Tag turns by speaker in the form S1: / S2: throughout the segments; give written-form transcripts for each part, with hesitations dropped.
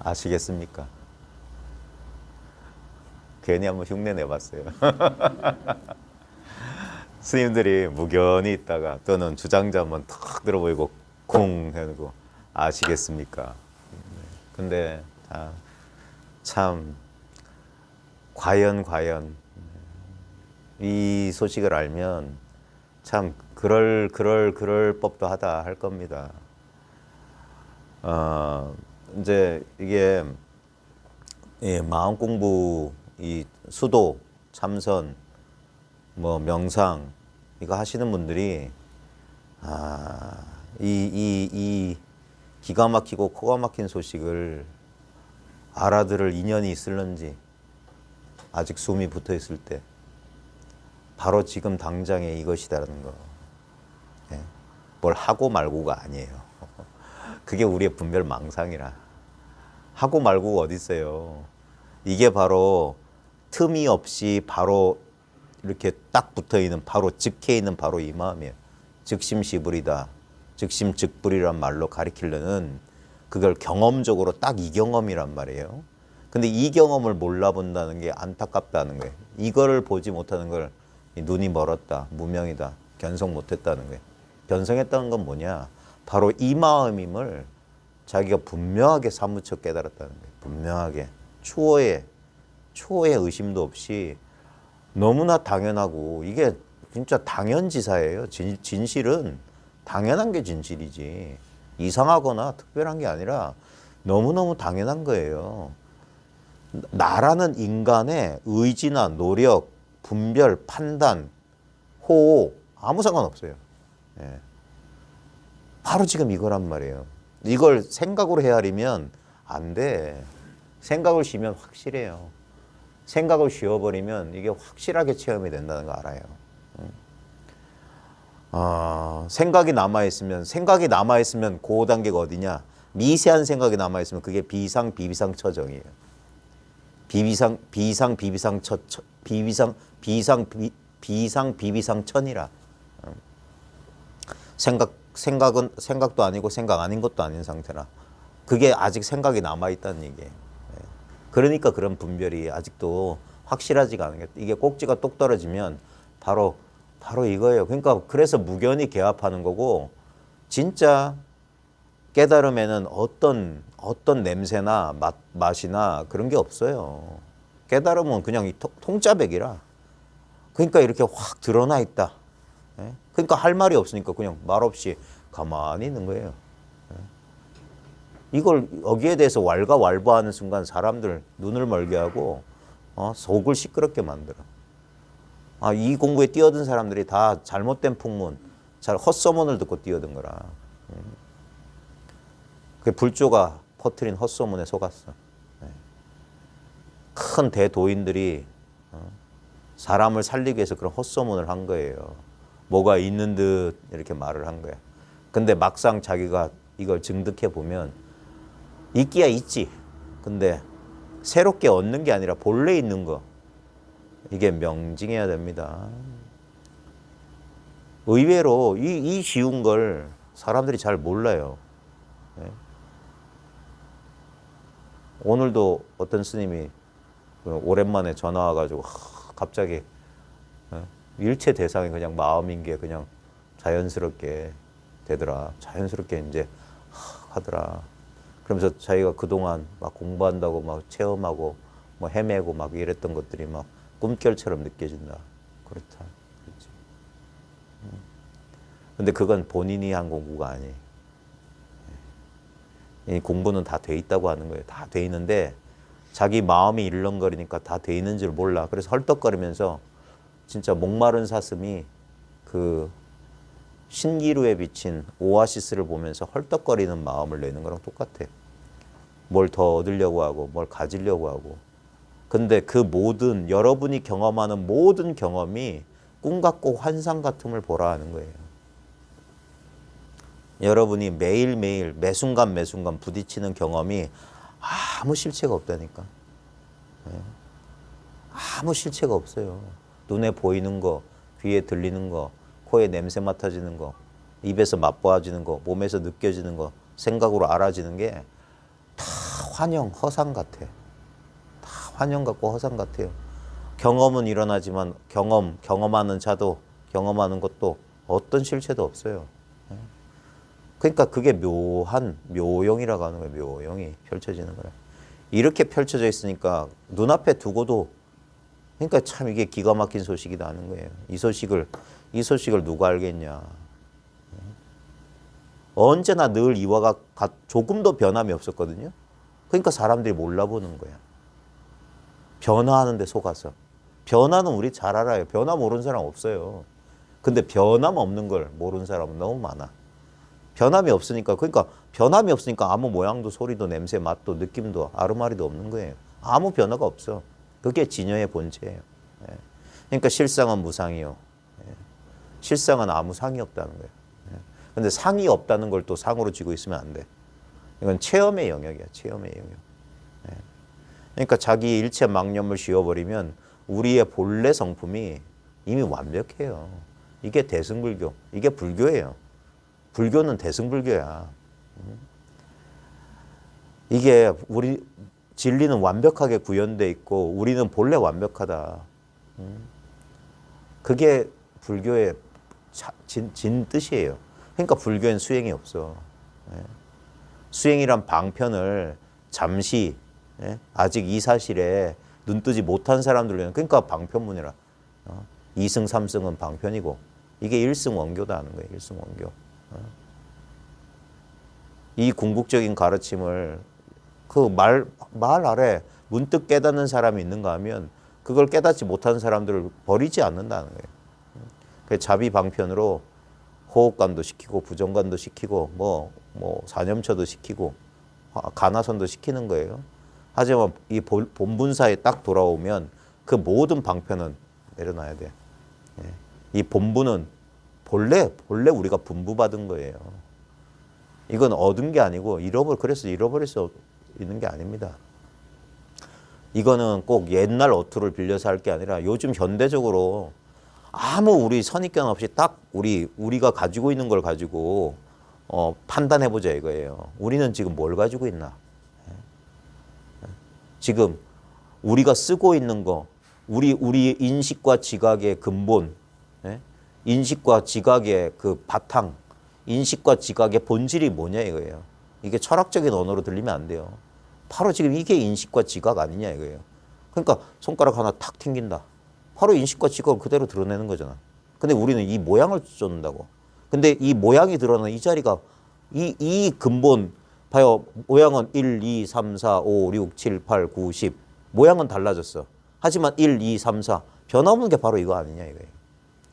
S1: 아시겠습니까? 괜히 한번 흉내 내봤어요. 스님들이 무견히 있다가 또는 주장자 한번 탁 들어보이고 쿵 해놓고 아시겠습니까? 근데 참 과연 이 소식을 알면 참 그럴 법도 하다 할 겁니다. 이제 이게 마음 공부, 이 수도, 참선, 뭐 명상 이거 하시는 분들이 이 기가 막히고 코가 막힌 소식을 알아들을 인연이 있을런지 아직 숨이 붙어 있을 때 바로 지금 당장에 이것이다라는 거. 뭘 하고 말고가 아니에요. 그게 우리의 분별 망상이라. 하고 말고가 어디 있어요. 이게 바로 틈이 없이 바로 이렇게 딱 붙어 있는 바로 즉해 있는 바로 이 마음이에요. 즉심시불이다. 즉심즉불이란 말로 가리키려는 그걸 경험적으로 딱 이 경험이란 말이에요. 근데 이 경험을 몰라본다는 게 안타깝다는 거예요. 이거를 보지 못하는 걸 눈이 멀었다, 무명이다, 견성 못했다는 거예요. 견성했다는 건 뭐냐? 바로 이 마음임을 자기가 분명하게 사무쳐 깨달았다는 거예요. 분명하게. 초의 의심도 없이 너무나 당연하고 이게 진짜 당연지사예요. 진실은 당연한 게 진실이지. 이상하거나 특별한 게 아니라 너무너무 당연한 거예요. 나라는 인간의 의지나 노력, 분별, 판단, 호호 아무 상관없어요. 예. 바로 지금 이거란 말이에요. 이걸 생각으로 헤아리면 안 돼. 생각을 쉬면 확실해요. 생각을 쉬어버리면 이게 확실하게 체험이 된다는 거 알아요. 생각이 남아있으면 그 단계가 어디냐? 미세한 생각이 남아있으면 그게 비상비비상처정이에요. 비상비비상천이라. 생각도 아니고 생각 아닌 것도 아닌 상태라. 그게 아직 생각이 남아있다는 얘기예요. 그러니까 그런 분별이 아직도 확실하지가 않은 게 이게 꼭지가 똑 떨어지면 바로 이거예요. 그러니까 그래서 무견이 개합하는 거고 진짜 깨달음에는 어떤 냄새나 맛이나 그런 게 없어요. 깨달음은 그냥 이 통짜배기라. 그러니까 이렇게 확 드러나 있다. 그러니까 할 말이 없으니까 그냥 말없이 가만히 있는 거예요. 이걸 여기에 대해서 왈가왈부하는 순간 사람들 눈을 멀게 하고 속을 시끄럽게 만들어. 이 공부에 뛰어든 사람들이 다 잘못된 풍문, 헛소문을 듣고 뛰어든 거라. 그 불조가 퍼뜨린 헛소문에 속았어. 큰 대도인들이 사람을 살리기 위해서 그런 헛소문을 한 거예요. 뭐가 있는 듯 이렇게 말을 한 거야. 근데 막상 자기가 이걸 증득해 보면 있기야 있지. 근데 새롭게 얻는 게 아니라 본래 있는 거. 이게 명징해야 됩니다. 의외로 이 쉬운 걸 사람들이 잘 몰라요. 오늘도 어떤 스님이 오랜만에 전화 와가지고 갑자기 일체 대상이 그냥 마음인 게 그냥 자연스럽게 되더라. 자연스럽게 이제 하더라. 그러면서 자기가 그동안 막 공부한다고 막 체험하고 뭐 헤매고 막 이랬던 것들이 막 꿈결처럼 느껴진다. 그렇다. 그렇지. 근데 그건 본인이 한 공부가 아니에요. 이 공부는 다 돼 있다고 하는 거예요. 다 돼 있는데 자기 마음이 일렁거리니까 다 돼 있는 줄 몰라. 그래서 헐떡거리면서 진짜 목마른 사슴이 그 신기루에 비친 오아시스를 보면서 헐떡거리는 마음을 내는 거랑 똑같아. 뭘 더 얻으려고 하고 뭘 가지려고 하고. 근데 그 모든 여러분이 경험하는 모든 경험이 꿈 같고 환상 같음을 보라 하는 거예요. 여러분이 매일매일 매순간 매순간 부딪히는 경험이 아무 실체가 없다니까. 아무 실체가 없어요. 눈에 보이는 거, 귀에 들리는 거, 코에 냄새 맡아지는 거, 입에서 맛보아지는 거, 몸에서 느껴지는 거, 생각으로 알아지는 게 다 환영, 허상 같아. 다 환영 같고 허상 같아요. 경험은 일어나지만 경험하는 자도, 경험하는 것도 어떤 실체도 없어요. 그러니까 그게 묘한 묘용이라고 하는 거예요. 묘용이 펼쳐지는 거예요. 이렇게 펼쳐져 있으니까 눈앞에 두고도, 그러니까 참 이게 기가 막힌 소식이다 하는 거예요. 이 소식을 누가 알겠냐. 언제나 늘 이와 조금도 변함이 없었거든요. 그러니까 사람들이 몰라보는 거야. 변화하는데 속아서. 변화는 우리 잘 알아요. 변화 모르는 사람 없어요. 근데 변함 없는 걸 모르는 사람은 너무 많아. 변함이 없으니까, 그러니까 변함이 없으니까 아무 모양도 소리도 냄새 맛도 느낌도 아르마리도 없는 거예요. 아무 변화가 없어. 그게 진여의 본체예요. 그러니까 실상은 무상이요. 실상은 아무 상이 없다는 거예요. 근데 상이 없다는 걸 또 상으로 쥐고 있으면 안 돼. 이건 체험의 영역이야. 체험의 영역. 그러니까 자기 일체 망념을 씌워버리면 우리의 본래 성품이 이미 완벽해요. 이게 대승불교. 이게 불교예요. 불교는 대승불교야. 이게 우리 진리는 완벽하게 구현돼 있고 우리는 본래 완벽하다. 그게 불교의 진 뜻이에요. 그러니까 불교엔 수행이 없어. 수행이란 방편을 잠시 아직 이 사실에 눈뜨지 못한 사람들은 그러니까 방편문이라. 이승 삼승은 방편이고 이게 일승원교다 하는 거예요. 일승원교. 이 궁극적인 가르침을 그 말 아래 문득 깨닫는 사람이 있는가 하면 그걸 깨닫지 못하는 사람들을 버리지 않는다는 거예요. 그 자비방편으로 호흡관도 시키고 부정관도 시키고 뭐 사념처도 시키고 가나선도 시키는 거예요. 하지만 이 본분사에 딱 돌아오면 그 모든 방편은 내려놔야 돼. 이 본분은 본래 우리가 분부받은 거예요. 이건 얻은 게 아니고 그래서 잃어버릴 수 있는 게 아닙니다. 이거는 꼭 옛날 어투를 빌려서 할 게 아니라 요즘 현대적으로 아무 우리 선입견 없이 딱 우리가 가지고 있는 걸 가지고 판단해보자 이거예요. 우리는 지금 뭘 가지고 있나? 지금 우리가 쓰고 있는 거, 우리 인식과 지각의 근본, 인식과 지각의 그 바탕, 인식과 지각의 본질이 뭐냐 이거예요. 이게 철학적인 언어로 들리면 안 돼요. 바로 지금 이게 인식과 지각 아니냐 이거예요. 그러니까 손가락 하나 탁 튕긴다. 바로 인식과 지각을 그대로 드러내는 거잖아. 근데 우리는 이 모양을 쫓는다고. 근데 이 모양이 드러나는 이 자리가 이 근본 봐요. 모양은 1, 2, 3, 4, 5, 6, 7, 8, 9, 10 모양은 달라졌어. 하지만 1, 2, 3, 4 변화없는 게 바로 이거 아니냐 이거예요.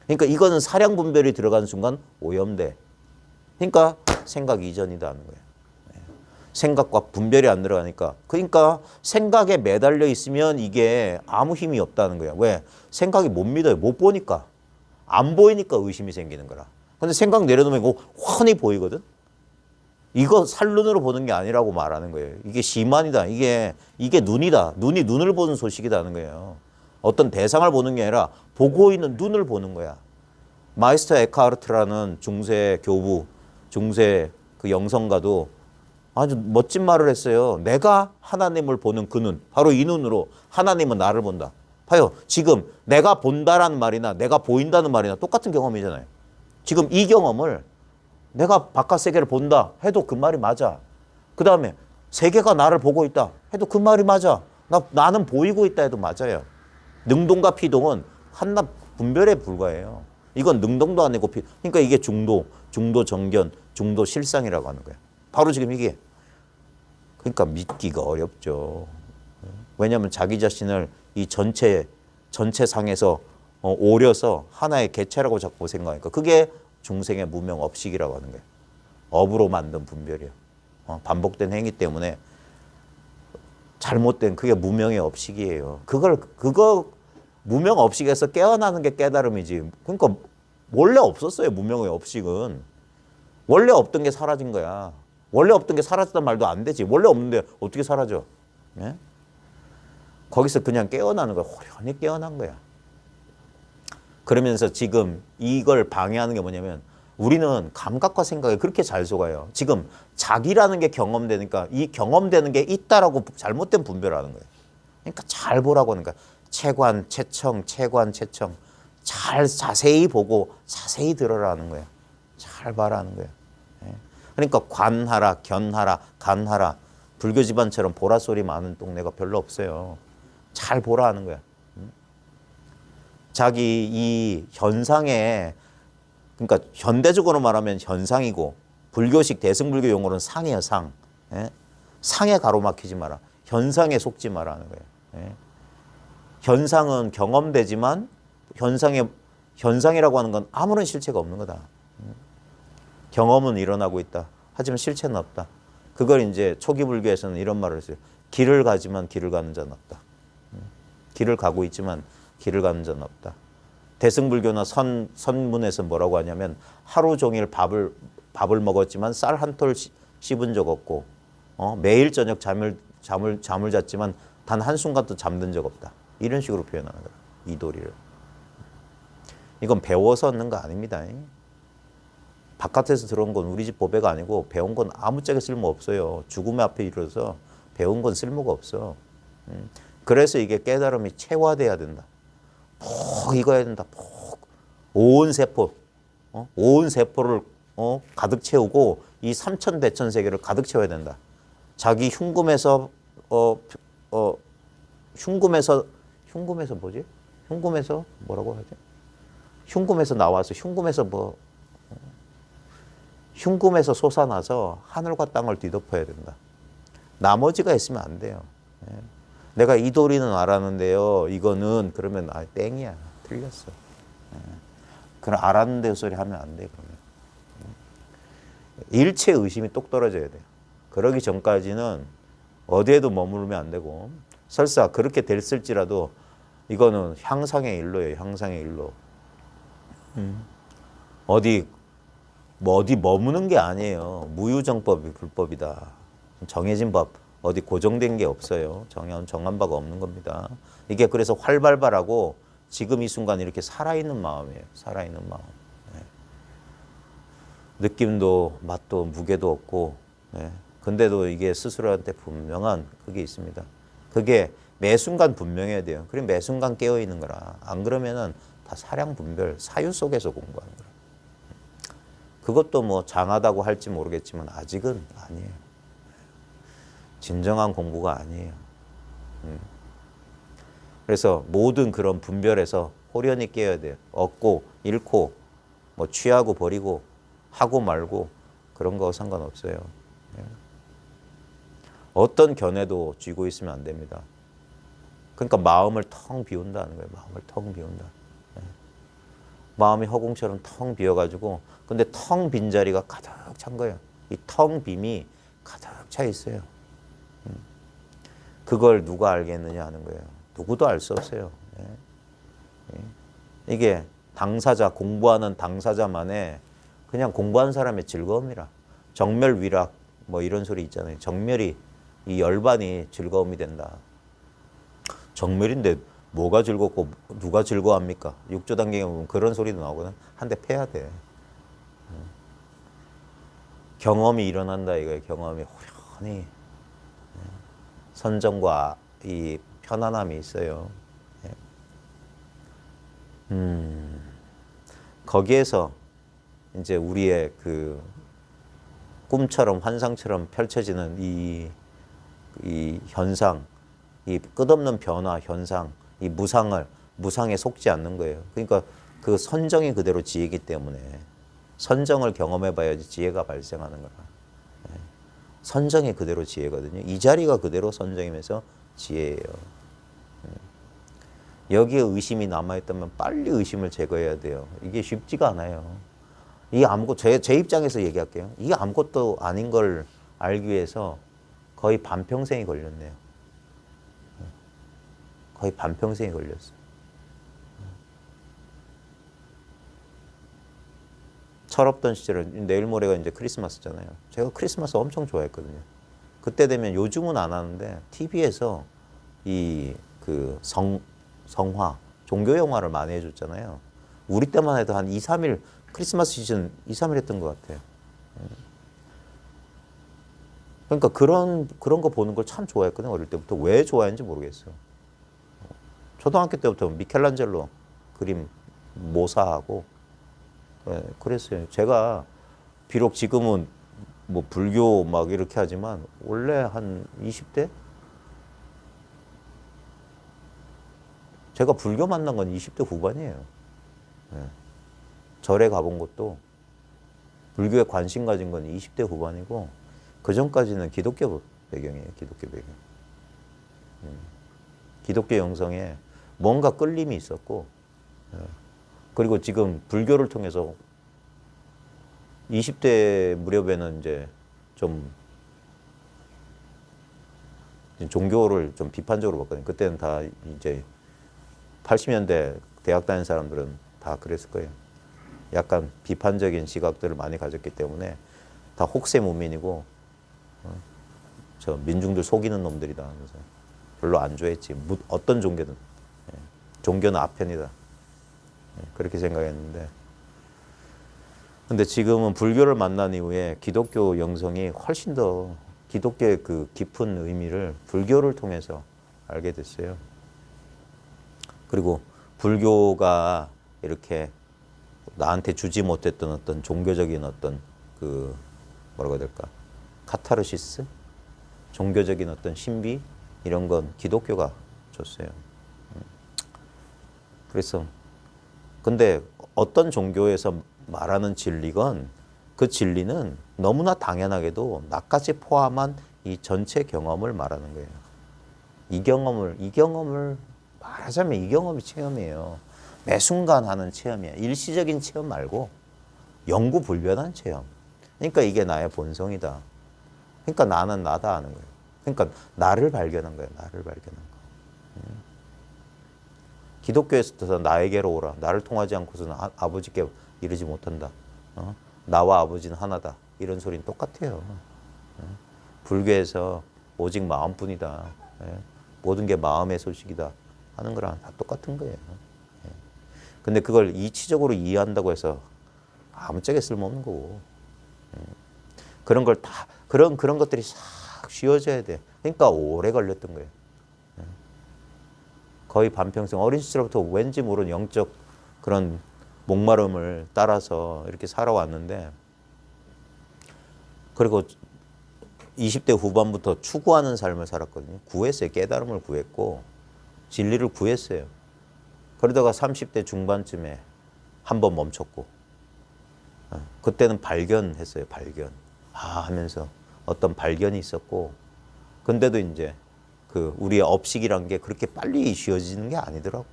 S1: 그러니까 이거는 사량 분별이 들어가는 순간 오염돼. 그러니까 생각 이전이다 하는 거예요. 생각과 분별이 안 들어가니까. 그러니까 생각에 매달려 있으면 이게 아무 힘이 없다는 거야. 왜? 생각이 못 믿어요. 못 보니까. 안 보이니까 의심이 생기는 거라. 근데 생각 내려놓으면 이거 훤히 보이거든. 이거 살눈으로 보는 게 아니라고 말하는 거예요. 이게 시만이다. 이게 눈이다. 눈이 눈을 보는 소식이다 하는 거예요. 어떤 대상을 보는 게 아니라 보고 있는 눈을 보는 거야. 마이스터 에크하르트라는 중세 교부, 중세 그 영성가도 아주 멋진 말을 했어요. 내가 하나님을 보는 그 눈, 바로 이 눈으로 하나님은 나를 본다. 봐요. 지금 내가 본다라는 말이나 내가 보인다는 말이나 똑같은 경험이잖아요. 지금 이 경험을 내가 바깥 세계를 본다 해도 그 말이 맞아. 그 다음에 세계가 나를 보고 있다 해도 그 말이 맞아. 나는 보이고 있다 해도 맞아요. 능동과 피동은 한낱 분별에 불과해요. 이건 능동도 아니고 그러니까 이게 중도 정견, 중도 실상이라고 하는 거예요. 바로 지금 이게. 그러니까 믿기가 어렵죠. 왜냐하면 자기 자신을 이 전체 상에서 오려서 하나의 개체라고 자꾸 생각하니까 그게 중생의 무명 업식이라고 하는 거예요. 업으로 만든 분별이에요. 반복된 행위 때문에 잘못된 그게 무명의 업식이에요. 그거 무명업식에서 깨어나는 게 깨달음이지. 그러니까 원래 없었어요. 무명의 업식은. 원래 없던 게 사라진 거야. 원래 없던 게 사라졌단 말도 안 되지. 원래 없는데 어떻게 사라져? 예? 거기서 그냥 깨어나는 거야. 호련히 깨어난 거야. 그러면서 지금 이걸 방해하는 게 뭐냐면 우리는 감각과 생각에 그렇게 잘 속아요. 지금 자기라는 게 경험되니까 이 경험되는 게 있다라고 잘못된 분별을 하는 거예요. 그러니까 잘 보라고 하는 거야. 체관, 체청, 체관, 체청. 잘 자세히 보고 자세히 들어라는 거예요. 잘 봐라는 거예요. 그러니까 관하라, 견하라, 간하라. 불교 집안처럼 보라 소리 많은 동네가 별로 없어요. 잘 보라 하는 거야. 자기 이 현상에, 그러니까 현대적으로 말하면 현상이고 불교식 대승불교 용어로는 상이에요. 상. 상에 가로막히지 마라. 현상에 속지 마라 하는 거예요. 현상은 경험되지만 현상이라고 하는 건 아무런 실체가 없는 거다. 경험은 일어나고 있다. 하지만 실체는 없다. 그걸 이제 초기 불교에서는 이런 말을 했어요. 길을 가지만 길을 가는 자는 없다. 길을 가고 있지만 길을 가는 자는 없다. 대승불교나 선문에서 뭐라고 하냐면 하루 종일 밥을 먹었지만 쌀 한 톨 씹은 적 없고 매일 저녁 잠을 잤지만 단 한순간도 잠든 적 없다. 이런 식으로 표현하는 거야. 이 도리를. 이건 배워서 얻는 거 아닙니다. 바깥에서 들어온 건 우리 집 보배가 아니고 배운 건 아무짝에 쓸모 없어요. 죽음의 앞에 이르러서 배운 건 쓸모가 없어. 그래서 이게 깨달음이 체화돼야 된다. 푹 익어야 된다. 푹. 온 세포. 온 세포를 가득 채우고 이 삼천대천 세계를 가득 채워야 된다. 자기 흉금에서 흉금에서 뭐지? 흉금에서 뭐라고 하지? 흉금에서 나와서 흉금에서 솟아나서 하늘과 땅을 뒤덮어야 된다. 나머지가 있으면 안 돼요. 내가 이 도리는 알았는데요. 이거는 그러면 땡이야. 틀렸어. 그럼 알았는데 소리 하면 안 돼. 그러면 일체 의심이 똑 떨어져야 돼요. 그러기 전까지는 어디에도 머무르면 안 되고 설사 그렇게 됐을지라도 이거는 향상의 일로예요. 향상의 일로. 어디 머무는 게 아니에요. 무유정법이 불법이다. 정해진 법, 어디 고정된 게 없어요. 정한 바가 없는 겁니다. 이게 그래서 활발발하고 지금 이 순간 이렇게 살아있는 마음이에요. 살아있는 마음. 느낌도 맛도 무게도 없고 근데도 이게 스스로한테 분명한 그게 있습니다. 그게 매 순간 분명해야 돼요. 그럼 매 순간 깨어있는 거라. 안 그러면은 다 사량분별, 사유 속에서 공부하는 거라. 그것도 뭐 장하다고 할지 모르겠지만 아직은 아니에요. 진정한 공부가 아니에요. 그래서 모든 그런 분별에서 호련히 깨어야 돼요. 얻고 잃고 뭐 취하고 버리고 하고 말고 그런 거 상관없어요. 어떤 견해도 쥐고 있으면 안 됩니다. 그러니까 마음을 텅 비운다는 거예요. 마음을 텅 비운다. 마음이 허공처럼 텅 비어가지고 근데 텅 빈 자리가 가득 찬 거예요. 이 텅 빔이 가득 차 있어요. 그걸 누가 알겠느냐 하는 거예요. 누구도 알 수 없어요. 이게 당사자, 공부하는 당사자만의 그냥 공부하는 사람의 즐거움이라. 정멸 위락 뭐 이런 소리 있잖아요. 정멸이 이 열반이 즐거움이 된다. 정멸인데 뭐가 즐겁고 누가 즐거워합니까? 육조 단계에 보면 그런 소리도 나오거든. 한 대 패야 돼. 경험이 일어난다 이거예요. 경험이 호련히 선정과 이 편안함이 있어요. 거기에서 이제 우리의 그 꿈처럼 환상처럼 펼쳐지는 이 현상, 이 끝없는 변화 현상, 이 무상에 속지 않는 거예요. 그러니까 그 선정이 그대로 지혜이기 때문에 선정을 경험해 봐야지 지혜가 발생하는 거라. 선정이 그대로 지혜거든요. 이 자리가 그대로 선정이면서 지혜예요. 여기에 의심이 남아있다면 빨리 의심을 제거해야 돼요. 이게 쉽지가 않아요. 이 아무것도 제 입장에서 얘기할게요. 이게 아무것도 아닌 걸 알기 위해서 거의 반평생이 걸렸네요. 거의 반평생이 걸렸어요. 철없던 시절에 내일 모레가 이제 크리스마스잖아요. 제가 크리스마스 엄청 좋아했거든요. 그때 되면 요즘은 안 하는데 TV에서 이 그 성화 종교 영화를 많이 해줬잖아요. 우리 때만 해도 한 2, 3일 크리스마스 시즌 2, 3일 했던 것 같아요. 그러니까 그런 거 보는 걸 참 좋아했거든요. 어릴 때부터. 왜 좋아했는지 모르겠어요. 초등학교 때부터 미켈란젤로 그림 모사하고 그랬어요. 제가 비록 지금은 뭐 불교 막 이렇게 하지만 원래 한 20대? 제가 불교 만난 건 20대 후반이에요. 네. 절에 가본 것도 불교에 관심 가진 건 20대 후반이고 그 전까지는 기독교 배경이에요. 기독교 배경. 기독교 영성에 뭔가 끌림이 있었고 그리고 지금 불교를 통해서 20대 무렵에는 이제 좀 종교를 좀 비판적으로 봤거든요. 그때는 다 이제 80년대 대학 다닌 사람들은 다 그랬을 거예요. 약간 비판적인 시각들을 많이 가졌기 때문에 다 혹세 무민이고 저 민중들 속이는 놈들이다 하면서 별로 안 좋아했지. 어떤 종교든. 종교는 아편이다. 그렇게 생각했는데 근데 지금은 불교를 만난 이후에 기독교 영성이 훨씬 더 기독교의 그 깊은 의미를 불교를 통해서 알게 됐어요. 그리고 불교가 이렇게 나한테 주지 못했던 어떤 종교적인 어떤 그 뭐라고 해야 될까? 카타르시스? 종교적인 어떤 신비? 이런 건 기독교가 줬어요. 그래서 근데 어떤 종교에서 말하는 진리건 그 진리는 너무나 당연하게도 나까지 포함한 이 전체 경험을 말하는 거예요. 이 경험을 말하자면 이 경험이 체험이에요. 매 순간 하는 체험이에요. 일시적인 체험 말고 영구 불변한 체험. 그러니까 이게 나의 본성이다. 그러니까 나는 나다 하는 거예요. 그러니까 나를 발견한 거예요. 나를 발견한 거. 기독교에서 나에게로 오라. 나를 통하지 않고서는 아버지께 이르지 못한다. 나와 아버지는 하나다. 이런 소리는 똑같아요. 불교에서 오직 마음뿐이다. 모든 게 마음의 소식이다. 하는 거랑 다 똑같은 거예요. 근데 그걸 이치적으로 이해한다고 해서 아무짝에 쓸모없는 거고. 그런 걸 다, 그런 것들이 싹 쉬워져야 돼. 그러니까 오래 걸렸던 거예요. 거의 반평생 어린 시절부터 왠지 모르는 영적 그런 목마름을 따라서 이렇게 살아왔는데 그리고 20대 후반부터 추구하는 삶을 살았거든요. 구했어요. 깨달음을 구했고 진리를 구했어요. 그러다가 30대 중반쯤에 한번 멈췄고 그때는 발견했어요. 발견. 하면서 어떤 발견이 있었고 근데도 이제 그 우리의 업식이란 게 그렇게 빨리 쉬워지는 게 아니더라고.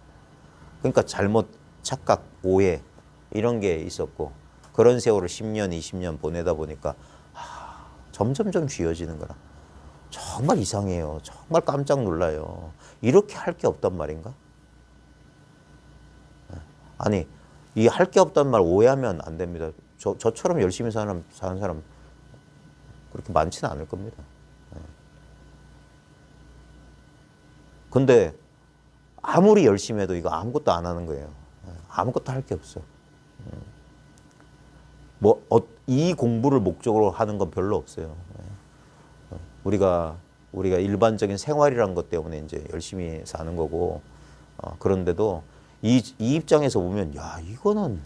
S1: 그러니까 잘못, 착각, 오해 이런 게 있었고 그런 세월을 10년, 20년 보내다 보니까 점점 좀 쉬워지는 거라. 정말 이상해요. 정말 깜짝 놀라요. 이렇게 할 게 없단 말인가? 아니, 이 할 게 없단 말 오해하면 안 됩니다. 저처럼 열심히 사는 사람 그렇게 많지는 않을 겁니다. 근데 아무리 열심히 해도 이거 아무것도 안 하는 거예요. 아무것도 할 게 없어. 이 공부를 목적으로 하는 건 별로 없어요. 우리가 일반적인 생활이란 것 때문에 이제 열심히 사는 거고, 그런데도 이 입장에서 보면, 야, 이거는,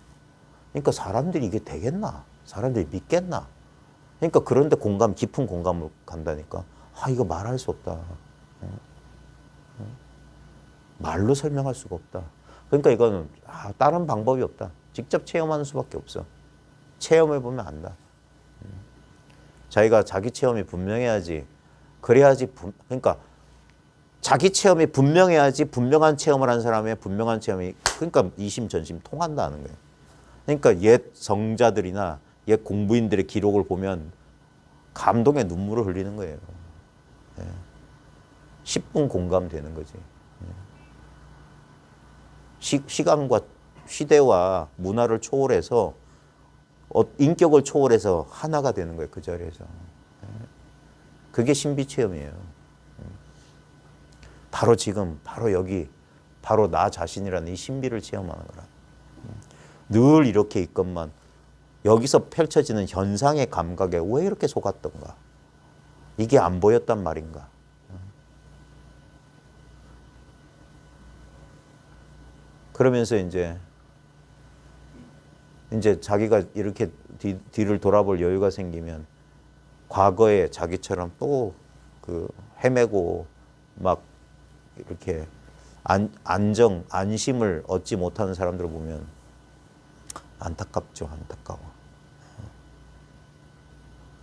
S1: 그러니까 사람들이 이게 되겠나? 사람들이 믿겠나? 그러니까 그런데 깊은 공감을 간다니까. 이거 말할 수 없다. 말로 설명할 수가 없다. 그러니까 이거는 다른 방법이 없다. 직접 체험하는 수밖에 없어. 체험해보면 안다. 자기가 자기 체험이 분명해야지. 그래야지, 그러니까 자기 체험이 분명해야지 분명한 체험을 한 사람의 분명한 체험이, 그러니까 이심전심 통한다는 거예요. 그러니까 옛 성자들이나 옛 공부인들의 기록을 보면 감동의 눈물을 흘리는 거예요. 10분 공감되는 거지. 시간과 시대와 문화를 초월해서 인격을 초월해서 하나가 되는 거예요. 그 자리에서. 그게 신비 체험이에요. 바로 지금, 바로 여기, 바로 나 자신이라는 이 신비를 체험하는 거라. 늘 이렇게 있건만 여기서 펼쳐지는 현상의 감각에 왜 이렇게 속았던가? 이게 안 보였단 말인가? 그러면서 이제 자기가 이렇게 뒤를 돌아볼 여유가 생기면 과거에 자기처럼 또 그 헤매고 막 이렇게 안심을 얻지 못하는 사람들을 보면 안타깝죠. 안타까워.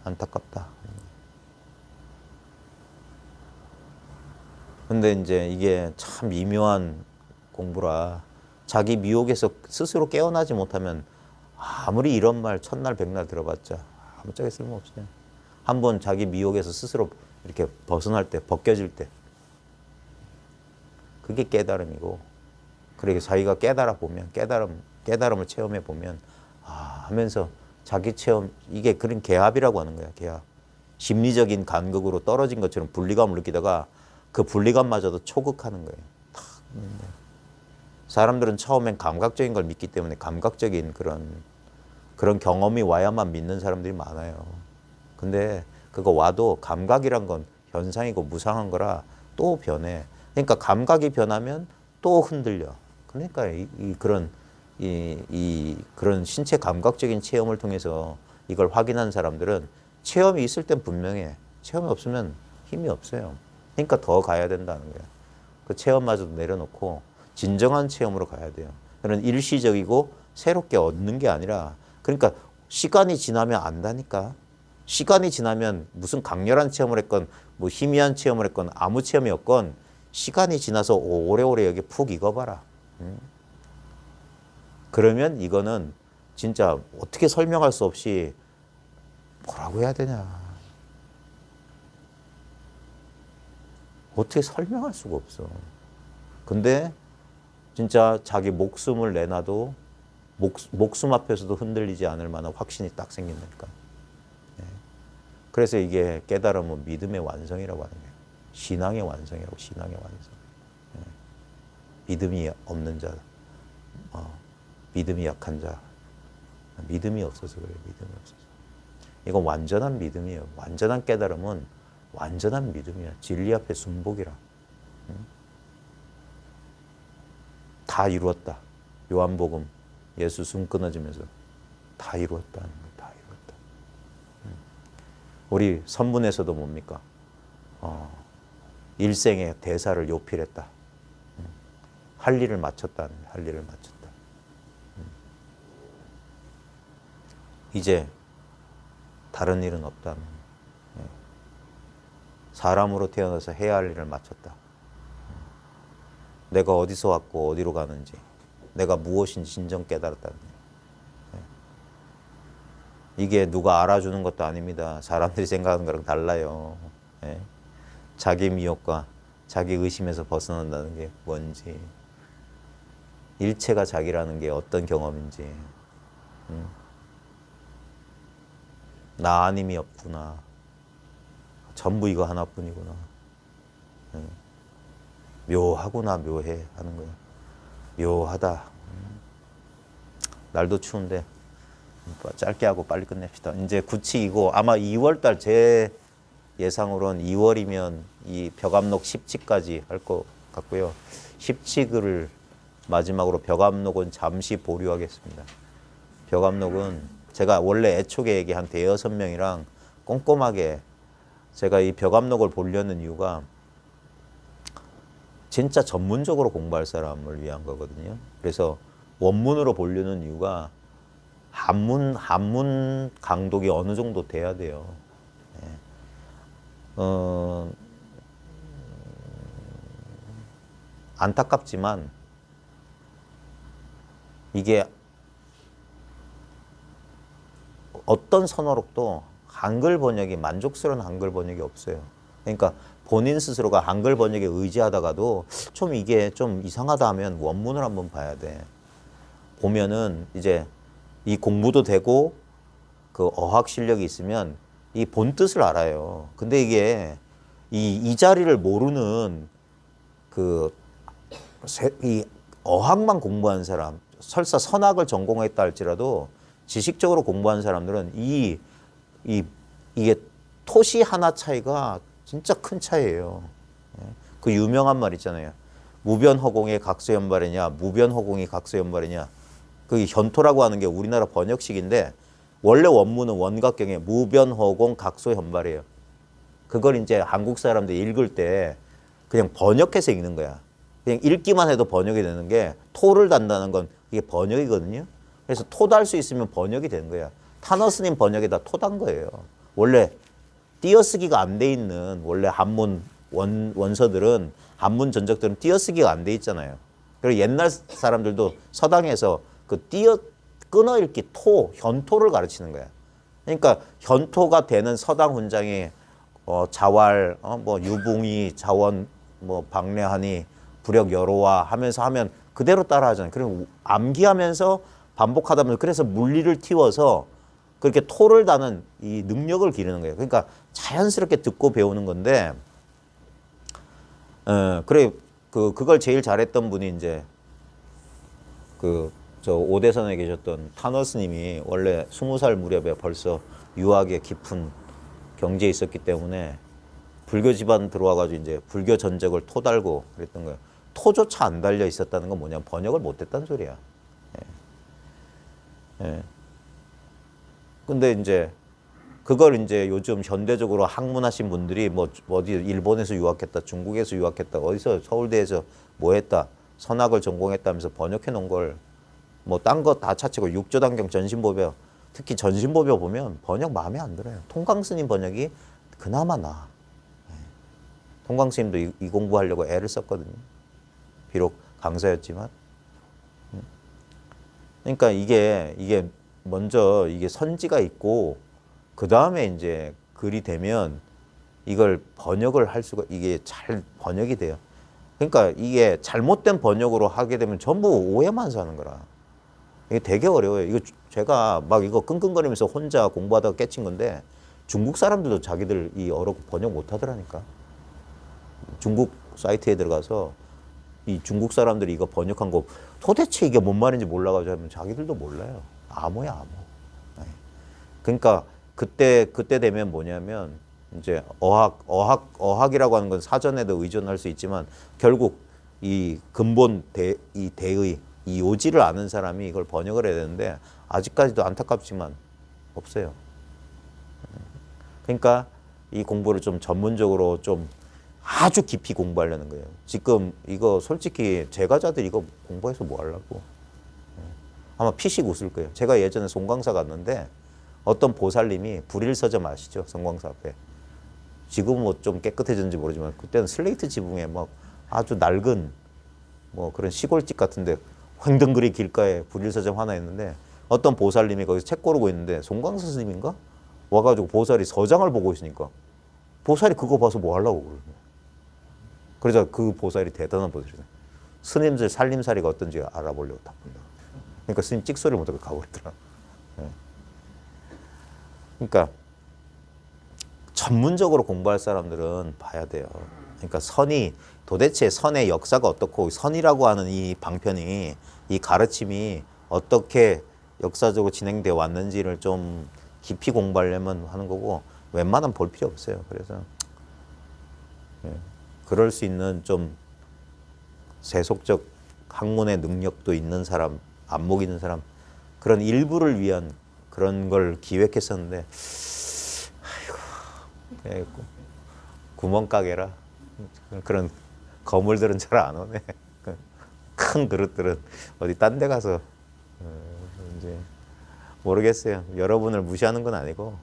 S1: 안타깝다. 근데 이제 이게 참 미묘한 공부라 자기 미혹에서 스스로 깨어나지 못하면 아무리 이런 말 천날 백날 들어봤자 아무짝에 쓸모없어요. 한번 자기 미혹에서 스스로 이렇게 벗어날 때, 벗겨질 때 그게 깨달음이고 그렇게 자기가 깨달아 보면 깨달음을 체험해 보면 하면서 자기 체험 이게 그런 개합이라고 하는 거야. 개합. 심리적인 간극으로 떨어진 것처럼 분리감을 느끼다가 그 분리감마저도 초극하는 거예요. 사람들은 처음엔 감각적인 걸 믿기 때문에 감각적인 그런 경험이 와야만 믿는 사람들이 많아요. 근데 그거 와도 감각이란 건 현상이고 무상한 거라 또 변해. 그러니까 감각이 변하면 또 흔들려. 그러니까 그런 신체 감각적인 체험을 통해서 이걸 확인한 사람들은 체험이 있을 땐 분명해. 체험이 없으면 힘이 없어요. 그러니까 더 가야 된다는 거야. 그 체험마저도 내려놓고 진정한 체험으로 가야 돼요. 그런 일시적이고 새롭게 얻는 게 아니라 그러니까 시간이 지나면 안다니까. 시간이 지나면 무슨 강렬한 체험을 했건 뭐 희미한 체험을 했건 아무 체험이 없건 시간이 지나서 오래오래 여기 푹 익어봐라. 그러면 이거는 진짜 어떻게 설명할 수 없이 뭐라고 해야 되냐. 어떻게 설명할 수가 없어. 근데 진짜 자기 목숨을 내놔도 목숨 앞에서도 흔들리지 않을 만한 확신이 딱 생긴다니까. 그래서 이게 깨달음은 믿음의 완성이라고 하는 거예요. 신앙의 완성이라고. 신앙의 완성. 믿음이 없는 자, 믿음이 약한 자, 믿음이 없어서 그래요. 믿음이 없어서. 이건 완전한 믿음이에요. 완전한 깨달음은 완전한 믿음이야. 진리 앞에 순복이라. 다 이루었다. 요한복음 예수 숨 끊어지면서 다 이루었다는 거예요. 다 이루었다. 우리 선문에서도 뭡니까? 일생의 대사를 요필했다. 할 일을 마쳤다. 할 일을 마쳤다. 이제 다른 일은 없다. 사람으로 태어나서 해야 할 일을 마쳤다. 내가 어디서 왔고 어디로 가는지, 내가 무엇인지 진정 깨달았다는 거예요. 이게 누가 알아주는 것도 아닙니다. 사람들이 생각하는 거랑 달라요. 자기 미혹과 자기 의심에서 벗어난다는 게 뭔지, 일체가 자기라는 게 어떤 경험인지, 나 아님이 없구나. 전부 이거 하나뿐이구나. 묘하구나, 묘해 하는 거예요. 묘하다. 날도 추운데 짧게 하고 빨리 끝냅시다. 이제 구치이고 아마 2월달 제 예상으로는 2월이면 이 벽암록 10치까지 할 것 같고요. 10치글을 마지막으로 벽암록은 잠시 보류하겠습니다. 벽암록은 제가 원래 애초에 얘기 한 5-6명이랑 꼼꼼하게 제가 이 벽암록을 보려는 이유가 진짜 전문적으로 공부할 사람을 위한 거거든요. 그래서 원문으로 보려는 이유가 한문 강독이 어느 정도 돼야 돼요. 안타깝지만 이게 어떤 선어록도 한글 번역이 만족스러운 한글 번역이 없어요. 그러니까 본인 스스로가 한글 번역에 의지하다가도 좀 이게 좀 이상하다 하면 원문을 한번 봐야 돼. 보면은 이제 이 공부도 되고 그 어학 실력이 있으면 이 본 뜻을 알아요. 근데 이게 이 자리를 모르는 이 어학만 공부한 사람, 설사 선학을 전공했다 할지라도 지식적으로 공부한 사람들은 이게 토시 하나 차이가 진짜 큰 차이예요. 그 유명한 말 있잖아요. 무변허공의 각서연발이냐, 무변허공이 각서연발이냐. 그 현토라고 하는 게 우리나라 번역식인데 원래 원문은 원각경에 무변허공 각소현발이에요. 그걸 이제 한국 사람들이 읽을 때 그냥 번역해서 읽는 거야. 그냥 읽기만 해도 번역이 되는 게 토를 단다는 건 이게 번역이거든요. 그래서 토 달 수 있으면 번역이 되는 거야. 타너스님 번역에다 토 단 거예요. 원래 띄어쓰기가 안 돼 있는 원래 한문 원서들은 한문 전적들은 띄어쓰기가 안 돼 있잖아요. 그리고 옛날 사람들도 서당에서 그 끊어 읽기 토, 현토를 가르치는 거야. 그러니까 현토가 되는 서당 훈장이 자왈, 뭐 유붕이, 자원, 뭐 박래하니, 부력 여로와 하면서 하면 그대로 따라하잖아요. 그리고 암기하면서 반복하다 보면 그래서 물리를 틔워서 그렇게 토를 다는 이 능력을 기르는 거예요. 그러니까 자연스럽게 듣고 배우는 건데, 그래 그걸 제일 잘했던 분이 이제 저 오대선에 계셨던 타너스님이 원래 20살 무렵에 벌써 유학에 깊은 경지에 있었기 때문에 불교 집안 들어와가지고 이제 불교 전적을 토 달고 그랬던 거예요. 토조차 안 달려 있었다는 건 뭐냐면 번역을 못했다는 소리야. 예. 근데 이제 그걸 이제 요즘 현대적으로 학문하신 분들이 뭐 어디 일본에서 유학했다, 중국에서 유학했다, 어디서 서울대에서 뭐 했다, 선학을 전공했다면서 번역해 놓은 걸 뭐 딴 거 다 차치고 육조단경 전신보배, 특히 전신보배 보면 번역 마음에 안 들어요. 통광스님 번역이 그나마 나아. 통광스님도 이 공부하려고 애를 썼거든요. 비록 강사였지만. 그러니까 이게 먼저 이게 선지가 있고 그 다음에 이제 글이 되면 이걸 번역을 할 수가 이게 잘 번역이 돼요. 그러니까 이게 잘못된 번역으로 하게 되면 전부 오해만 사는 거라. 이게 되게 어려워요. 이거 제가 막 이거 끙끙거리면서 혼자 공부하다가 깨친 건데 중국 사람들도 자기들 이 어록 번역 못 하더라니까. 중국 사이트에 들어가서 이 중국 사람들이 이거 번역한 거 도대체 이게 뭔 말인지 몰라가지고 하면 자기들도 몰라요. 암호야, 암호. 그러니까 그때 되면 뭐냐면 이제 어학이라고 하는 건 사전에도 의존할 수 있지만 결국 이 근본 이 대의 이 요지를 아는 사람이 이걸 번역을 해야 되는데 아직까지도 안타깝지만 없어요. 그러니까 이 공부를 좀 전문적으로 좀 아주 깊이 공부하려는 거예요. 지금 이거 솔직히 제가자들 이거 공부해서 뭐 하려고. 아마 피식 웃을 거예요. 제가 예전에 송광사 갔는데 어떤 보살님이 불일서점 아시죠? 송광사 앞에. 지금은 뭐 좀 깨끗해졌는지 모르지만 그때는 슬레이트 지붕에 막 아주 낡은 뭐 그런 시골집 같은데 횡등그리 길가에 불일서점 하나 있는데 어떤 보살님이 거기서 책 고르고 있는데 송광사 스님인가? 와가지고 보살이 서장을 보고 있으니까 보살이 그거 봐서 뭐 하려고 그러는 거예요. 그래서 그 보살이 대단한 보살이잖아요. 스님들 살림살이가 어떤지 알아보려고 다 본다. 그러니까 스님 찍소리를 못하고 가고 있더라. 그러니까 전문적으로 공부할 사람들은 봐야 돼요. 그러니까 도대체 선의 역사가 어떻고 선이라고 하는 이 방편이 이 가르침이 어떻게 역사적으로 진행되어 왔는지를 좀 깊이 공부하려면 하는 거고 웬만하면 볼 필요 없어요. 그래서 그럴 수 있는 좀 세속적 학문의 능력도 있는 사람, 안목 있는 사람 그런 일부를 위한 그런 걸 기획했었는데 아이고 구멍가게라 그런 거물들은 잘 안 오네. 큰 그릇들은 어디 딴 데 가서 이제 모르겠어요. 여러분을 무시하는 건 아니고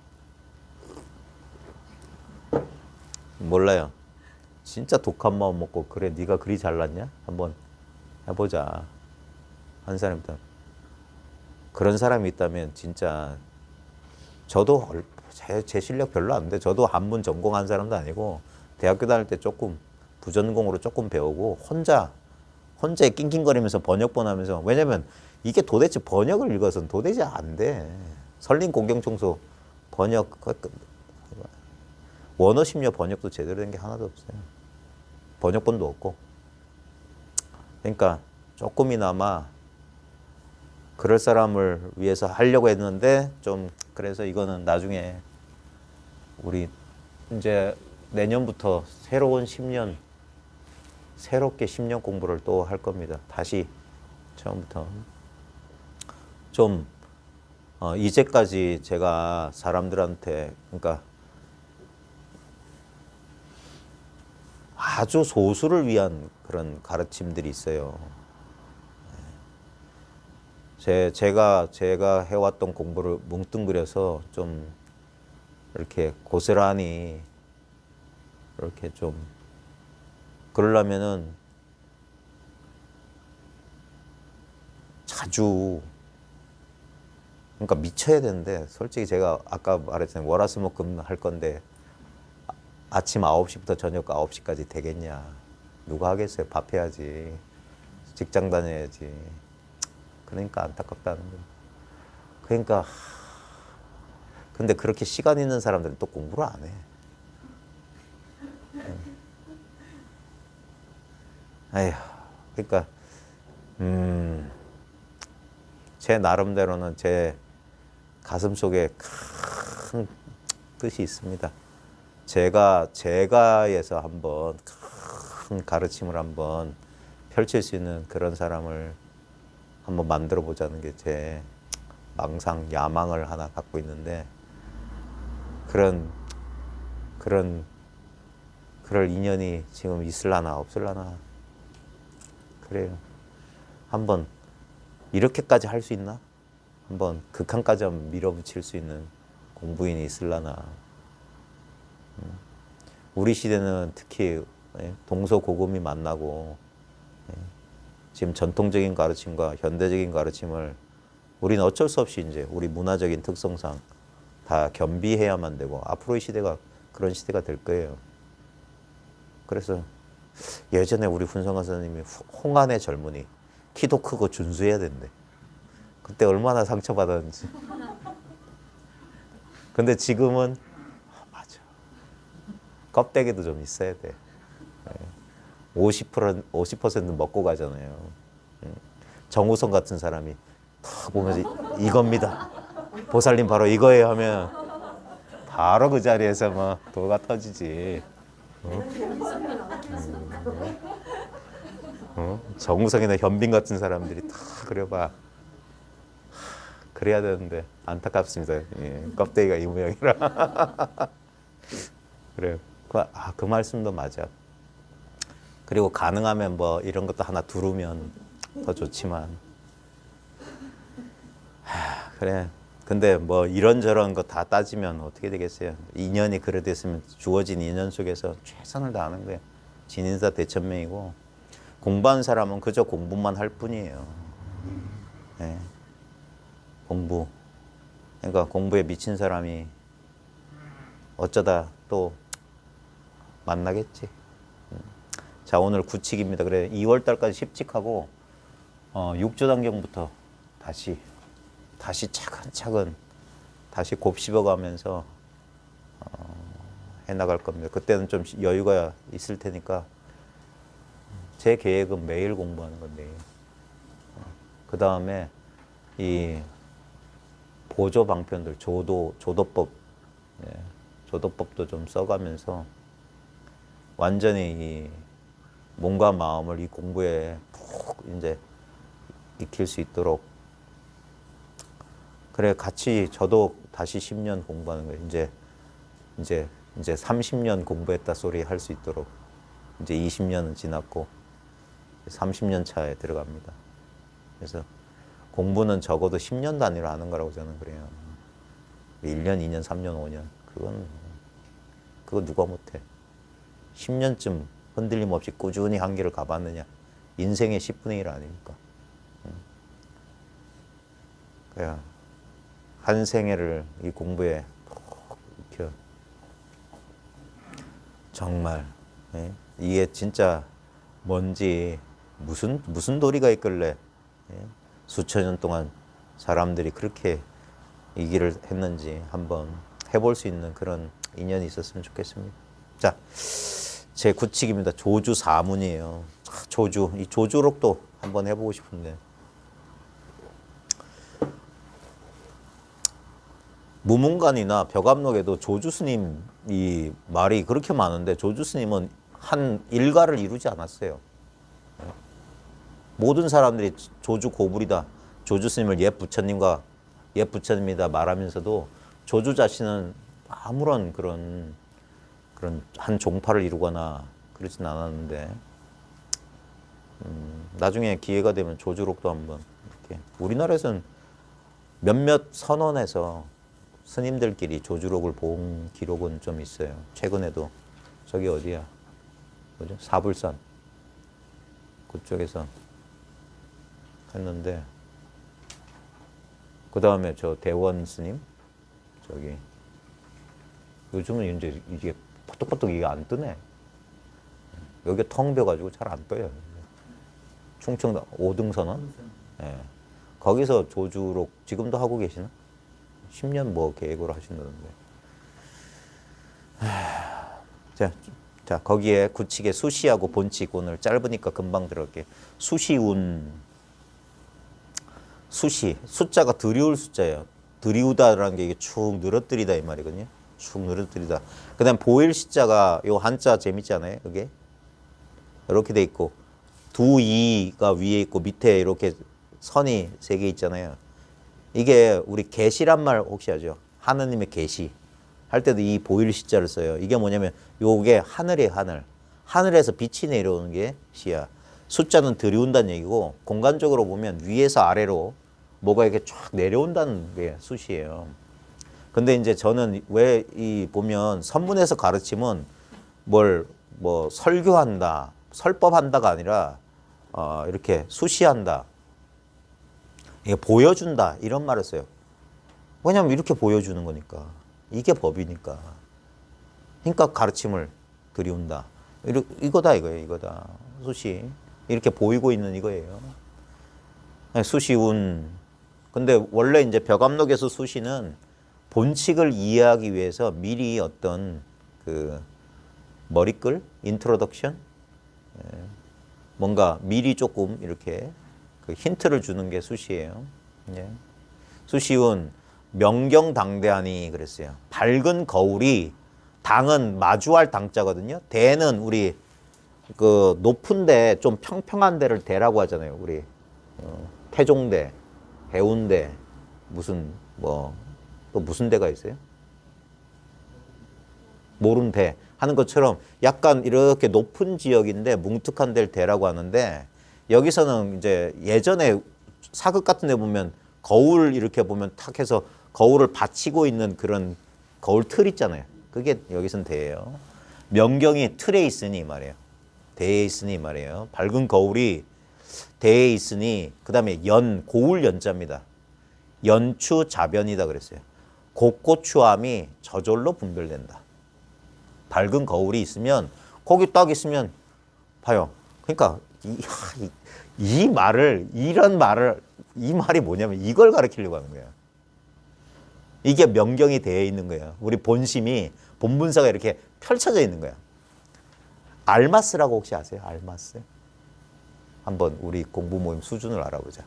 S1: 몰라요. 진짜 독한 마음 먹고 그래 네가 그리 잘났냐? 한번 해보자. 한 사람이 있다. 그런 사람이 있다면 진짜 저도 제 실력 별로 안 돼. 저도 한문 전공한 사람도 아니고 대학교 다닐 때 조금 부전공으로 조금 배우고 혼자 낑낑거리면서 번역본 하면서 왜냐면 이게 도대체 번역을 읽어서는 도대체 안 돼. 설린 공경청소 번역 원어심려 번역도 제대로 된 게 하나도 없어요. 번역본도 없고. 그러니까 조금이나마 그럴 사람을 위해서 하려고 했는데 좀 그래서 이거는 나중에 우리 이제 내년부터 새로운 10년 새롭게 10년 공부를 또 할 겁니다. 다시 처음부터 좀 이제까지 제가 사람들한테 그러니까 아주 소수를 위한 그런 가르침들이 있어요. 제가 해왔던 공부를 뭉뚱그려서 좀 이렇게 고스란히 이렇게 좀 그러려면은 자주 그러니까 미쳐야 되는데 솔직히 제가 아까 말했잖아요. 월화수목금 할 건데 아침 9시부터 저녁 9시까지 되겠냐. 누가 하겠어요. 밥 해야지. 직장 다녀야지. 그러니까 안타깝다는 거예요. 그러니까 근데 그렇게 시간 있는 사람들은 또 공부를 안 해. 에휴, 그러니까 제 나름대로는 제 가슴 속에 큰 뜻이 있습니다. 제가에서 한번 큰 가르침을 한번 펼칠 수 있는 그런 사람을 한번 만들어 보자는 게 제 망상, 야망을 하나 갖고 있는데 그럴 인연이 지금 있을라나 없을라나 그래요. 한번 이렇게까지 할 수 있나? 한번 극한까지 한번 밀어붙일 수 있는 공부인이 있을라나. 우리 시대는 특히 동서고금이 만나고 지금 전통적인 가르침과 현대적인 가르침을 우리는 어쩔 수 없이 이제 우리 문화적인 특성상 다 겸비해야만 되고 앞으로의 시대가 그런 시대가 될 거예요. 그래서 예전에 우리 훈성가 선생님이 홍안의 젊은이 키도 크고 준수해야 된대. 그때 얼마나 상처받았는지. 근데 지금은 맞아. 껍데기도 좀 있어야 돼. 50% 먹고 가잖아요. 정우성 같은 사람이 탁 보면서 이겁니다. 보살님 바로 이거예요 하면 바로 그 자리에서 막 도가 터지지. 정우성이나 현빈 같은 사람들이 다 그려봐. 그래야 되는데 안타깝습니다. 예, 껍데기가 이 모양이라. 그래요. 그 말씀도 맞아. 그리고 가능하면 뭐 이런 것도 하나 두르면 더 좋지만. 그래. 근데 뭐 이런저런 거 다 따지면 어떻게 되겠어요? 인연이 그래도 있으면 주어진 인연 속에서 최선을 다하는 거예요. 진인사 대천명이고 공부하는 사람은 그저 공부만 할 뿐이에요. 네. 공부. 그러니까 공부에 미친 사람이 어쩌다 또 만나겠지. 자, 오늘 구칙입니다. 그래, 2월 달까지 십칙하고 6조 단경부터 다시 차근차근 다시 곱씹어가면서 해나갈 겁니다. 그때는 좀 여유가 있을 테니까 제 계획은 매일 공부하는 건데 그 다음에 이 보조 방편들 조도법 조도법도 좀 써가면서 완전히 이 몸과 마음을 이 공부에 푹 이제 익힐 수 있도록 그래 같이 저도 다시 10년 공부하는 거예요. 이제 30년 공부했다 소리 할 수 있도록 이제 20년은 지났고 30년 차에 들어갑니다. 그래서 공부는 적어도 10년 단위로 하는 거라고 저는 그래요. 1년, 2년, 3년, 5년 그거 누가 못해. 10년쯤 흔들림 없이 꾸준히 한 길을 가봤느냐. 인생의 10분의 1 아닙니까? 그래야 한 생애를 이 공부에 이렇게 정말 이게 진짜 뭔지 무슨 도리가 있길래 수천 년 동안 사람들이 그렇게 이 길을 했는지 한번 해볼 수 있는 그런 인연이 있었으면 좋겠습니다. 자, 제 구칙입니다. 조주 사문이에요. 조주, 이 조주록도 한번 해보고 싶은데 무문관이나 벽암록에도 조주 스님이 말이 그렇게 많은데 조주 스님은 한 일가를 이루지 않았어요. 모든 사람들이 조주 고불이다, 조주 스님을 옛 부처님과 옛 부처님이다 말하면서도 조주 자신은 아무런 그런 한 종파를 이루거나 그러진 않았는데 나중에 기회가 되면 조주록도 한번 이렇게 우리나라에서는 몇몇 선원에서 스님들끼리 조주록을 본 기록은 좀 있어요. 최근에도 저기 어디야? 뭐죠? 사불산 그쪽에서 했는데 그 다음에 저 대원 스님 저기 요즘은 이제 이게 퍼뜩퍼뜩 이게 안 뜨네. 여기가 텅 비어가지고 잘 안 떠요. 충청 5등 선원? 예. 거기서 조주록 지금도 하고 계시나? 10년 뭐 계획으로 하신다던데. 자, 거기에 구칙에 수시하고 본칙 오늘 짧으니까 금방 들어갈게요. 수시운. 수시. 숫자가 드리울 숫자예요. 드리우다라는 게 이게 축 늘어뜨리다 이 말이거든요. 축 늘어뜨리다. 그 다음 보일 시자가 요 한자 재밌지 않아요? 이게? 이렇게 돼 있고 두 이가 위에 있고 밑에 이렇게 선이 3개 있잖아요. 이게 우리 계시란 말 혹시 아죠? 하느님의 계시 할 때도 이 보일 시자를 써요. 이게 뭐냐면 요게 하늘이에요. 하늘. 하늘에서 빛이 내려오는 게 시야. 숫자는 들이운다는 얘기고 공간적으로 보면 위에서 아래로 뭐가 이렇게 쫙 내려온다는 게 숫이에요. 근데 이제 저는 왜 이 보면 선문에서 가르침은 뭘 뭐 설교한다, 설법한다가 아니라 이렇게 수시한다, 이게 보여준다 이런 말을 써요. 왜냐면 이렇게 보여주는 거니까. 이게 법이니까. 그러니까 가르침을 들이운다. 이거다 이거예요. 이거다. 수시. 이렇게 보이고 있는 이거예요. 수시운. 근데 원래 이제 벽암록에서 수시는 본칙을 이해하기 위해서 미리 어떤 그 머리글, 인트로덕션, 뭔가 미리 조금 이렇게 그 힌트를 주는 게 수시예요. 수시운 명경당대하니 그랬어요. 밝은 거울이 당은 마주할 당자거든요. 대는 우리 그 높은데 좀 평평한 데를 대라고 하잖아요. 우리 태종대, 해운대, 무슨 뭐 또 무슨 대가 있어요? 모른대 하는 것처럼 약간 이렇게 높은 지역인데 뭉툭한 데를 대라고 하는데 여기서는 이제 예전에 사극 같은 데 보면 거울 이렇게 보면 탁 해서 거울을 받치고 있는 그런 거울 틀 있잖아요. 그게 여기서는 대예요. 명경이 틀에 있으니 말이에요. 대에 있으니 말이에요. 밝은 거울이 대에 있으니 그 다음에 연, 고울 연자입니다. 연추 자변이다 그랬어요. 곡고추함이 저절로 분별된다. 밝은 거울이 있으면 거기 딱 있으면 봐요. 그러니까 이 말을 이런 말을 이 말이 뭐냐면 이걸 가르치려고 하는 거야. 이게 명경이 되어 있는 거예요. 우리 본심이 본분사가 이렇게 펼쳐져 있는 거야. 알마스라고 혹시 아세요? 알마스? 한번 우리 공부 모임 수준을 알아보자.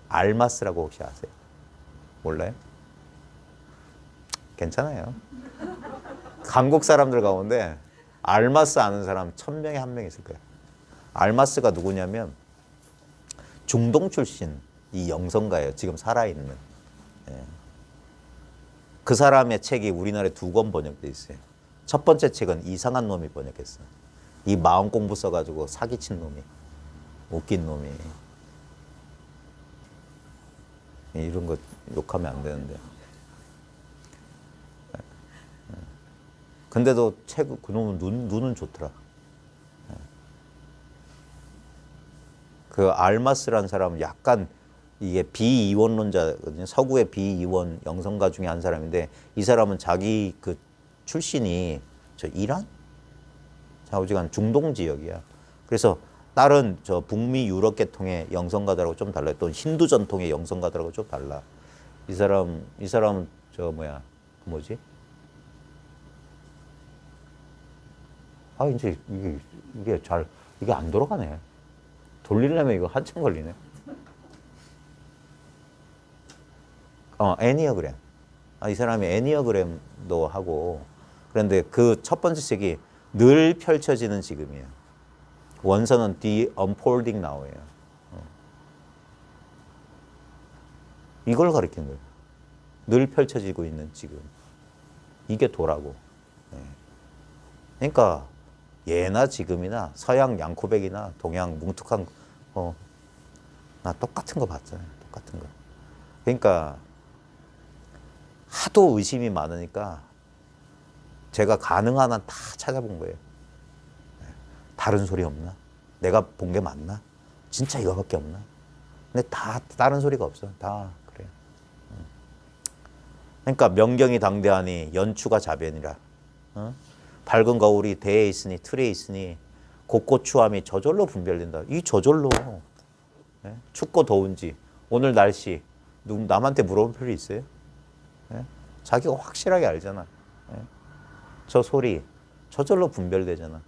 S1: 알마스라고 혹시 아세요? 몰라요? 괜찮아요. 한국 사람들 가운데 알마스 아는 사람 1000명에 1명 있을 거예요. 알마스가 누구냐면 중동 출신 이 영성가예요. 지금 살아있는. 그 사람의 책이 우리나라에 2권 번역돼 있어요. 첫 번째 책은 이상한 놈이 번역했어. 이 마음 공부 써가지고 사기친 놈이, 웃긴 놈이. 이런 거 욕하면 안 되는데. 근데도 책, 그놈은 눈은 좋더라. 그 알마스라는 사람은 약간 이게 비이원론자거든요. 서구의 비이원 영성가 중에 한 사람인데 이 사람은 자기 그 출신이 저 이란? 좌우지간 중동 지역이야. 그래서 다른 저 북미 유럽 계통의 영성가들하고 좀 달라요. 또 힌두 전통의 영성가들하고 좀 달라. 이 사람 저 뭐야 뭐지? 아 이제 이게 안 돌아가네. 돌리려면 이거 한참 걸리네. 애니어그램. 이 사람이 애니어그램도 하고 그런데 그 첫 번째 책이 늘 펼쳐지는 지금이에요. 원서는 The Unfolding Now예요. 이걸 가리키는 거예요. 늘 펼쳐지고 있는 지금. 이게 도라고. 그러니까 예나 지금이나 서양 양코백이나 동양 뭉툭한 나 똑같은 거 봤잖아요. 똑같은 거. 그러니까 하도 의심이 많으니까 제가 가능한 한 다 찾아본 거예요. 다른 소리 없나? 내가 본 게 맞나? 진짜 이거밖에 없나? 근데 다 다른 소리가 없어. 다 그래요. 그러니까 명경이 당대하니 연추가 자변이라. 밝은 거울이 대에 있으니 틀에 있으니 곳곳 추함이 저절로 분별된다. 이 저절로 춥고 더운지 오늘 날씨 남한테 물어볼 필요 있어요? 자기가 확실하게 알잖아. 저 소리 저절로 분별되잖아.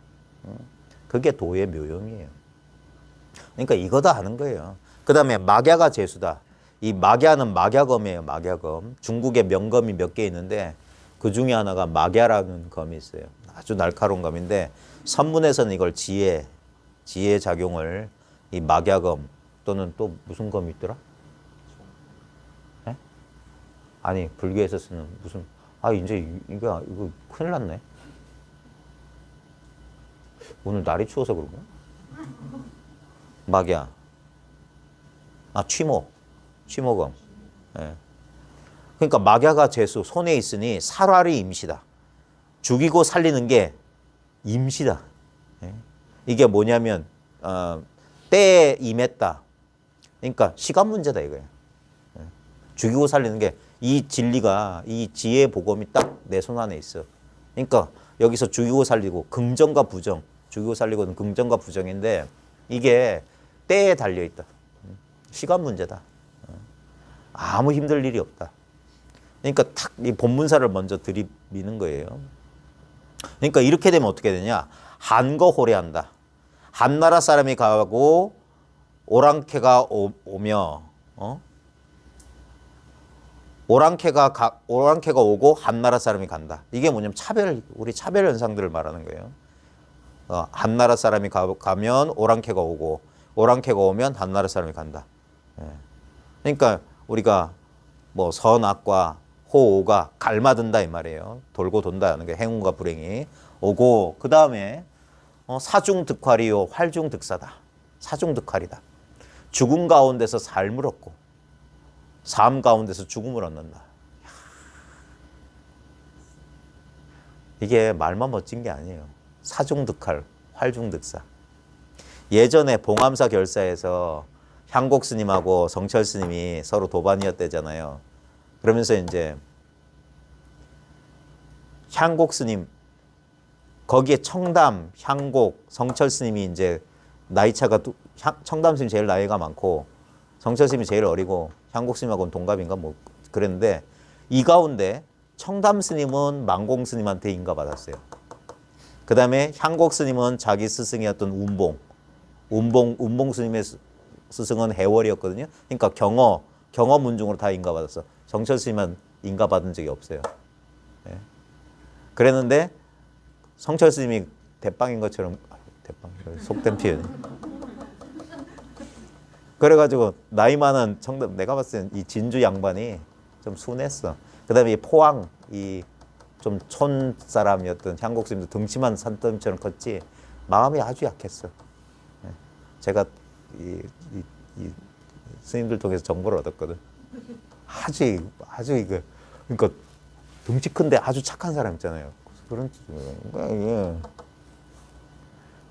S1: 그게 도의 묘용이에요. 그러니까 이거 다 하는 거예요. 그 다음에 막야가 재수다. 이 막야는 막야검이에요. 막야검. 중국에 명검이 몇 개 있는데 그 중에 하나가 막야라는 검이 있어요. 아주 날카로운 검인데 선문에서는 이걸 지혜 작용을 이 막야검 또는 또 무슨 검이 있더라? 아니 불교에서 쓰는 무슨 이제 이거 큰일 났네. 오늘 날이 추워서 그런가? 막야. 취모검. 그러니까 막야가 재수 손에 있으니 살활이 임시다. 죽이고 살리는 게 임시다. 이게 뭐냐면 때에 임했다. 그러니까 시간 문제다 이거야. 죽이고 살리는 게 이 진리가 이 지혜 복음이 딱 내 손 안에 있어. 그러니까 여기서 죽이고 살리고 긍정과 부정, 죽이고 살리고는 긍정과 부정인데 이게 때에 달려 있다. 시간 문제다. 아무 힘들 일이 없다. 그러니까 탁 이 본문사를 먼저 들이미는 거예요. 그러니까 이렇게 되면 어떻게 되냐? 한거호래한다. 한나라 사람이 가고 오랑캐가 오며 오랑캐가 오고 한나라 사람이 간다. 이게 뭐냐면 우리 차별 현상들을 말하는 거예요. 한나라 사람이 가면 오랑캐가 오고 오랑캐가 오면 한나라 사람이 간다. 그러니까 우리가 뭐 선악과 호오가 갈마든다 이 말이에요. 돌고 돈다는 게 행운과 불행이 오고 그 다음에 사중득활이요 활중득사다. 사중득활이다. 죽음 가운데서 삶을 얻고 삶 가운데서 죽음을 얻는다. 이게 말만 멋진 게 아니에요. 사중득활, 활중득사. 예전에 봉암사 결사에서 향곡 스님하고 성철 스님이 서로 도반이었대잖아요. 그러면서 이제 향곡 스님 거기에 청담, 향곡, 성철 스님이 이제 나이 차가 청담 스님 제일 나이가 많고 성철 스님이 제일 어리고 향곡 스님하고는 동갑인가 뭐 그랬는데 이 가운데 청담 스님은 망공 스님한테 인가받았어요. 그 다음에 향곡 스님은 자기 스승이었던 운봉 스님의 스승은 해월이었거든요. 그러니까 경어 문중으로 다 인가받았어. 성철 스님은 인가받은 적이 없어요. 그랬는데 성철 스님이 대빵인 것처럼 대빵 속된 표현. 그래가지고 나이 많은 청담 내가 봤을 땐 이 진주 양반이 좀 순했어. 그다음에 이 포항 이 좀 촌 사람이었던 향곡 스님도 등치만 산더미처럼 컸지 마음이 아주 약했어. 제가 이 스님들 통해서 정보를 얻었거든. 아주 이거 그러니까 등치 큰데 아주 착한 사람 있잖아요. 그런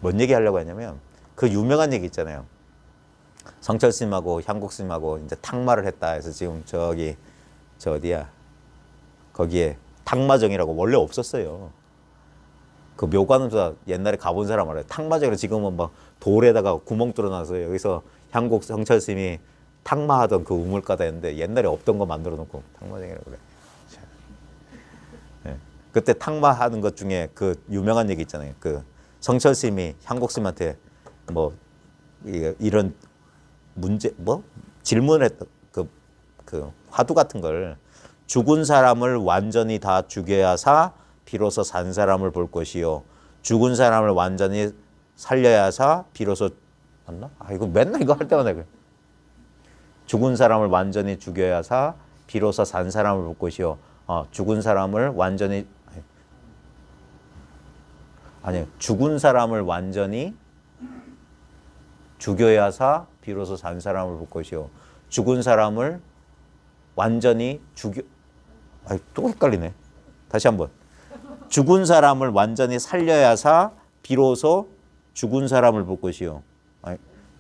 S1: 뭔 얘기 하려고 했냐면 그 유명한 얘기 있잖아요. 성철 스님하고 향곡 스님하고 이제 탁마를 했다 해서 지금 저 어디야 거기에 탁마정이라고 원래 없었어요. 그 묘관은 옛날에 가본 사람 알아요. 탁마정으로 지금은 막 돌에다가 구멍 뚫어놔서 여기서 향곡 성철 스님이 탁마하던 그 우물가다 했는데 옛날에 없던 거 만들어 놓고 탁마쟁이라고 그래. 예. 그때 탁마하는 것 중에 그 유명한 얘기 있잖아요. 그 성철 스님이 향곡 스님한테 뭐 이런 문제 뭐 질문을 했던 그 화두 같은 걸 죽은 사람을 완전히 다 죽여야사 비로소 산 사람을 볼 것이요. 죽은 사람을 완전히 살려야사 비로소 맞나? 아 이거 맨날 이거 할 때마다 그래. 죽은 사람을 완전히 죽여야사 비로소 산 사람을 볼 것이요. 죽은 사람을 완전히 아니 죽은 사람을 완전히 죽여야사 비로소 산 사람을 볼 것이요. 죽은 사람을 완전히 죽여 또 헷갈리네. 다시 한번. 죽은 사람을 완전히 살려야사 비로소 죽은 사람을 볼 것이요.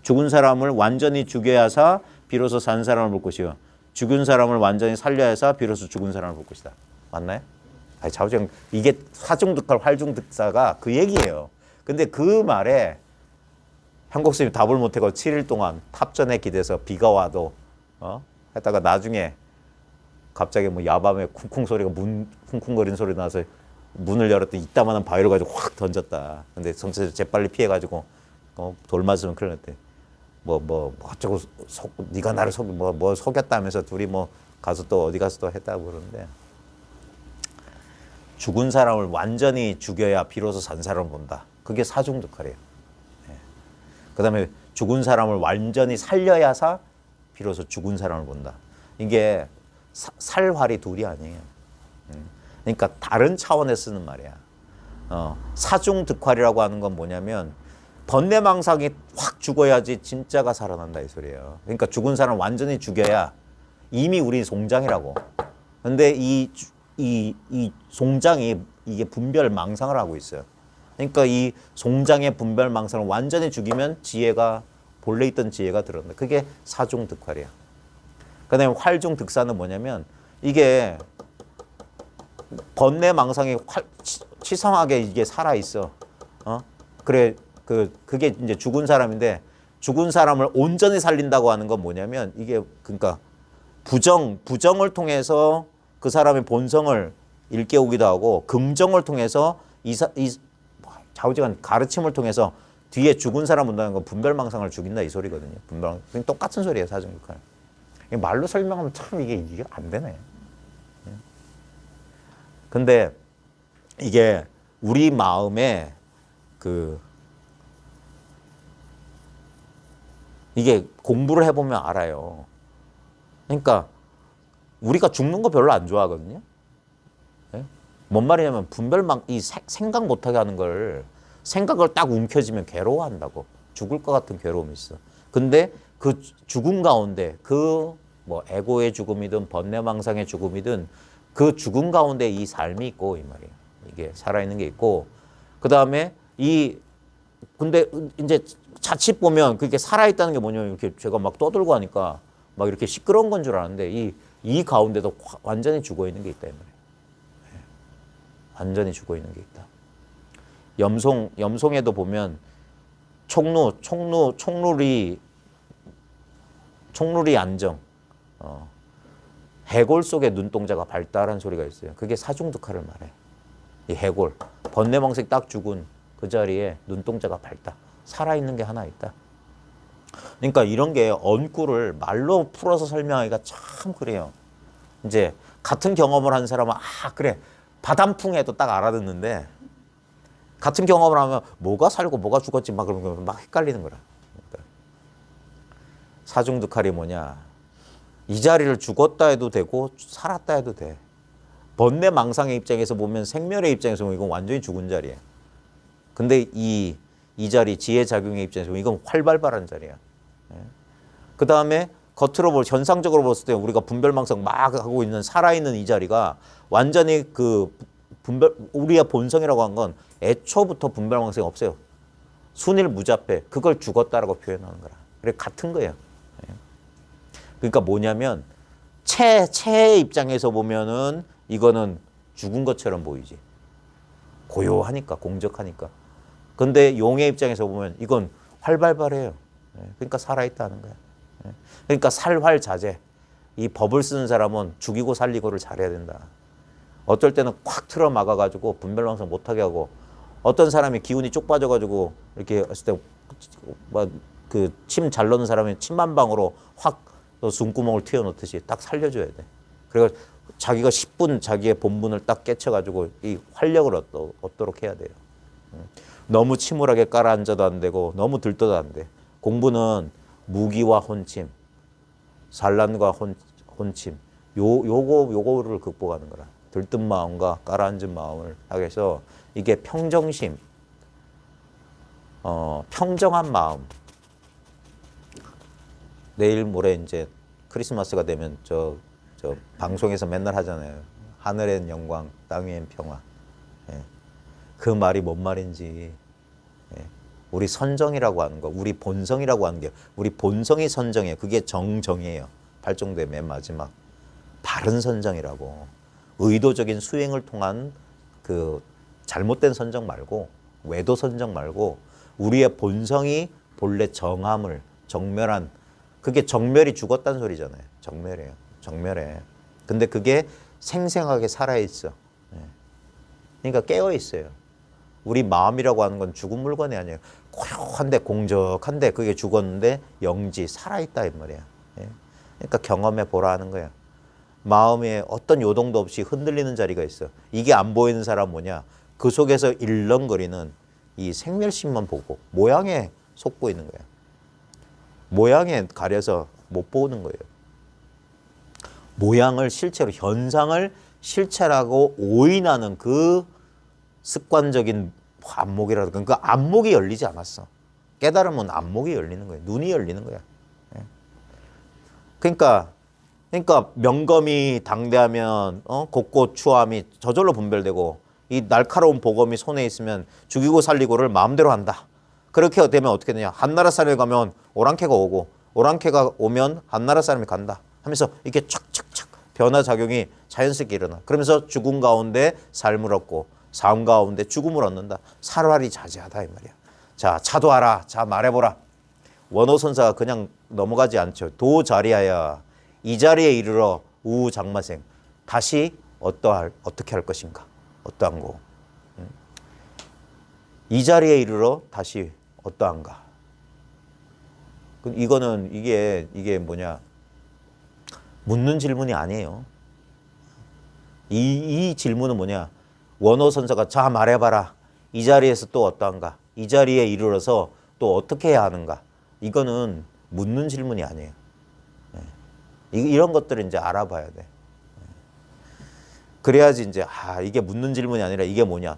S1: 죽은 사람을 완전히 죽여야사 비로소 산 사람을 볼 것이요. 죽은 사람을 완전히 살려야사 비로소 죽은 사람을 볼 것이다. 맞나요? 좌우지간 이게 사중득할 활중득사가 그 얘기예요. 근데 그 말에 향곡 스님이 답을 못하고 7일 동안 탑전에 기대서 비가 와도 했다가 나중에 갑자기 뭐 야밤에 쿵쿵 소리가 쿵쿵거리는 소리 나서 문을 열었더니 이따만한 바위를 가지고 확 던졌다. 근데 성철이 재빨리 피해가지고 돌 맞으면 큰일 났대. 뭐 어쩌고 네가 나를 뭐 속였다면서 둘이 뭐 가서 또 어디 가서 또 했다고 그러는데 죽은 사람을 완전히 죽여야 비로소 산 사람을 본다. 그게 사중득활이에요. 그다음에 죽은 사람을 완전히 살려야사 비로소 죽은 사람을 본다. 이게 살활이 둘이 아니에요. 그러니까 다른 차원에 쓰는 말이야. 사중득활이라고 하는 건 뭐냐면 번뇌망상이 확 죽어야지 진짜가 살아난다 이 소리예요. 그러니까 죽은 사람 완전히 죽여야 이미 우리 송장이라고. 근데 이 송장이 이게 분별망상을 하고 있어요. 그러니까 이 송장의 분별망상을 완전히 죽이면 지혜가 본래 있던 지혜가 들어온다. 그게 사중득활이야. 그다음에 활중득사는 뭐냐면 이게 번뇌망상이 치성하게 이게 살아 있어. 그래 그게 이제 죽은 사람인데 죽은 사람을 온전히 살린다고 하는 건 뭐냐면 이게 그러니까 부정을 통해서 그 사람의 본성을 일깨우기도 하고 긍정을 통해서 좌우지간 가르침을 통해서 뒤에 죽은 사람 본다는 건 분별망상을 죽인다 이 소리거든요. 분별망상 똑같은 소리예요. 사중득활. 말로 설명하면 참 이게 안 되네. 근데 이게 우리 마음에 이게 공부를 해보면 알아요. 그러니까 우리가 죽는 거 별로 안 좋아하거든요. 뭔 말이냐면 이 생각 못하게 하는 걸 생각을 딱 움켜쥐면 괴로워한다고. 죽을 것 같은 괴로움이 있어. 근데 그 죽음 가운데 뭐 에고의 죽음이든 번뇌망상의 죽음이든 그 죽음 가운데 이 삶이 있고 이 말이에요. 이게 살아있는 게 있고 그 다음에 근데 이제 자칫 보면 그게 살아있다는 게 뭐냐면 이렇게 제가 막 떠들고 하니까 막 이렇게 시끄러운 건 줄 아는데 이 가운데도 완전히 죽어 있는 게 있다 이 말이에요. 완전히 죽어 있는 게 있다. 염송에도 보면 총룰이 안정. 해골 속에 눈동자가 밝다라는 소리가 있어요. 그게 사중득활을 말해. 이 해골 번뇌망상 딱 죽은 그 자리에 눈동자가 밝다. 살아있는 게 하나 있다. 그러니까 이런 게 언구를 말로 풀어서 설명하기가 참 그래요. 이제 같은 경험을 한 사람은 그래 바람풍에도 딱 알아듣는데 같은 경험을 하면 뭐가 살고 뭐가 죽었지 막 그러면 막 헷갈리는 거라. 그러니까 사중득활이 뭐냐? 이 자리를 죽었다 해도 되고 살았다 해도 돼. 번뇌망상의 입장에서 보면 생멸의 입장에서 보면 이건 완전히 죽은 자리야. 근데 이 자리 지혜작용의 입장에서 보면 이건 활발한 자리야. 그 다음에 겉으로 현상적으로 봤을 때 우리가 분별망상 막 하고 있는 살아있는 이 자리가 완전히 우리의 본성이라고 한 건 애초부터 분별망상이 없어요. 순일무자패 그걸 죽었다라고 표현하는 거라. 그래 같은 거예요. 그러니까 뭐냐면 체의 입장에서 보면은 이거는 죽은 것처럼 보이지. 고요하니까 공적하니까. 근데 용의 입장에서 보면 이건 활발해요. 그러니까 살아있다는 거야. 그러니까 살활자제. 이 법을 쓰는 사람은 죽이고 살리고를 잘해야 된다. 어쩔 때는 콱 틀어 막아가지고 분별망상 못하게 하고, 어떤 사람이 기운이 쭉 빠져가지고 이렇게 했을 때 침 잘 넣는 사람이 침 한 방으로 확 숨구멍을 튀어놓듯이 딱 살려줘야 돼. 그리고 자기가 10분 자기의 본분을 딱 깨쳐가지고 이 활력을 얻도록 해야 돼요. 너무 침울하게 깔아앉아도 안 되고 너무 들떠도 안 돼. 공부는 무기와 혼침, 산란과 혼침, 요거를 극복하는 거라. 들뜬 마음과 깔아앉은 마음을 하게 해서 이게 평정심, 평정한 마음. 내일 모레 이제 크리스마스가 되면 저 방송에서 맨날 하잖아요. 하늘엔 영광, 땅 위엔 평화. 예. 그 말이 뭔 말인지. 예. 우리 선정이라고 하는 거, 우리 본성이라고 하는 게, 우리 본성이 선정이에요. 그게 정정이에요. 팔종대 맨 마지막. 바른 선정이라고. 의도적인 수행을 통한 그 잘못된 선정 말고, 외도 선정 말고, 우리의 본성이 본래 정함을, 정멸한, 그게 정멸이 죽었다는 소리잖아요. 정멸이에요. 정멸해. 근데 그게 생생하게 살아있어. 그러니까 깨어있어요. 우리 마음이라고 하는 건 죽은 물건이 아니에요. 고요한데 공적한데 그게 죽었는데 영지 살아있다 이 말이야. 그러니까 경험해 보라 하는 거야. 마음에 어떤 요동도 없이 흔들리는 자리가 있어. 이게 안 보이는 사람 뭐냐? 그 속에서 일렁거리는 이 생멸심만 보고 모양에 속고 있는 거야. 모양에 가려서 못 보는 거예요. 모양을 실체로, 현상을 실체라고 오인하는 그 습관적인 안목이라든가, 그 안목이 열리지 않았어. 깨달으면 안목이 열리는 거예요. 눈이 열리는 거야. 그러니까 명검이 당대하면 곳곳 추함이 저절로 분별되고, 이 날카로운 보검이 손에 있으면 죽이고 살리고를 마음대로 한다. 그렇게 되면 어떻게 되냐? 한나라 사람이 가면 오랑캐가 오고, 오랑캐가 오면 한나라 사람이 간다 하면서 이렇게 착착착 변화작용이 자연스럽게 일어나. 그러면서 죽음 가운데 삶을 얻고 삶 가운데 죽음을 얻는다. 살활이 자제하다 이 말이야. 자, 차도하라. 자, 말해보라. 원호선사가 그냥 넘어가지 않죠. 도자리하야 이 자리에 이르러 우장마생. 다시 어떻게 할 것인가? 어떠한고? 이 자리에 이르러 다시 어떠한가? 이거는 이게 뭐냐? 묻는 질문이 아니에요. 이 질문은 뭐냐? 원호선사가 자 말해봐라. 이 자리에서 또 어떠한가? 이 자리에 이르러서 또 어떻게 해야 하는가? 이거는 묻는 질문이 아니에요. 이런 것들을 이제 알아봐야 돼. 그래야지 이제 이게 묻는 질문이 아니라 이게 뭐냐?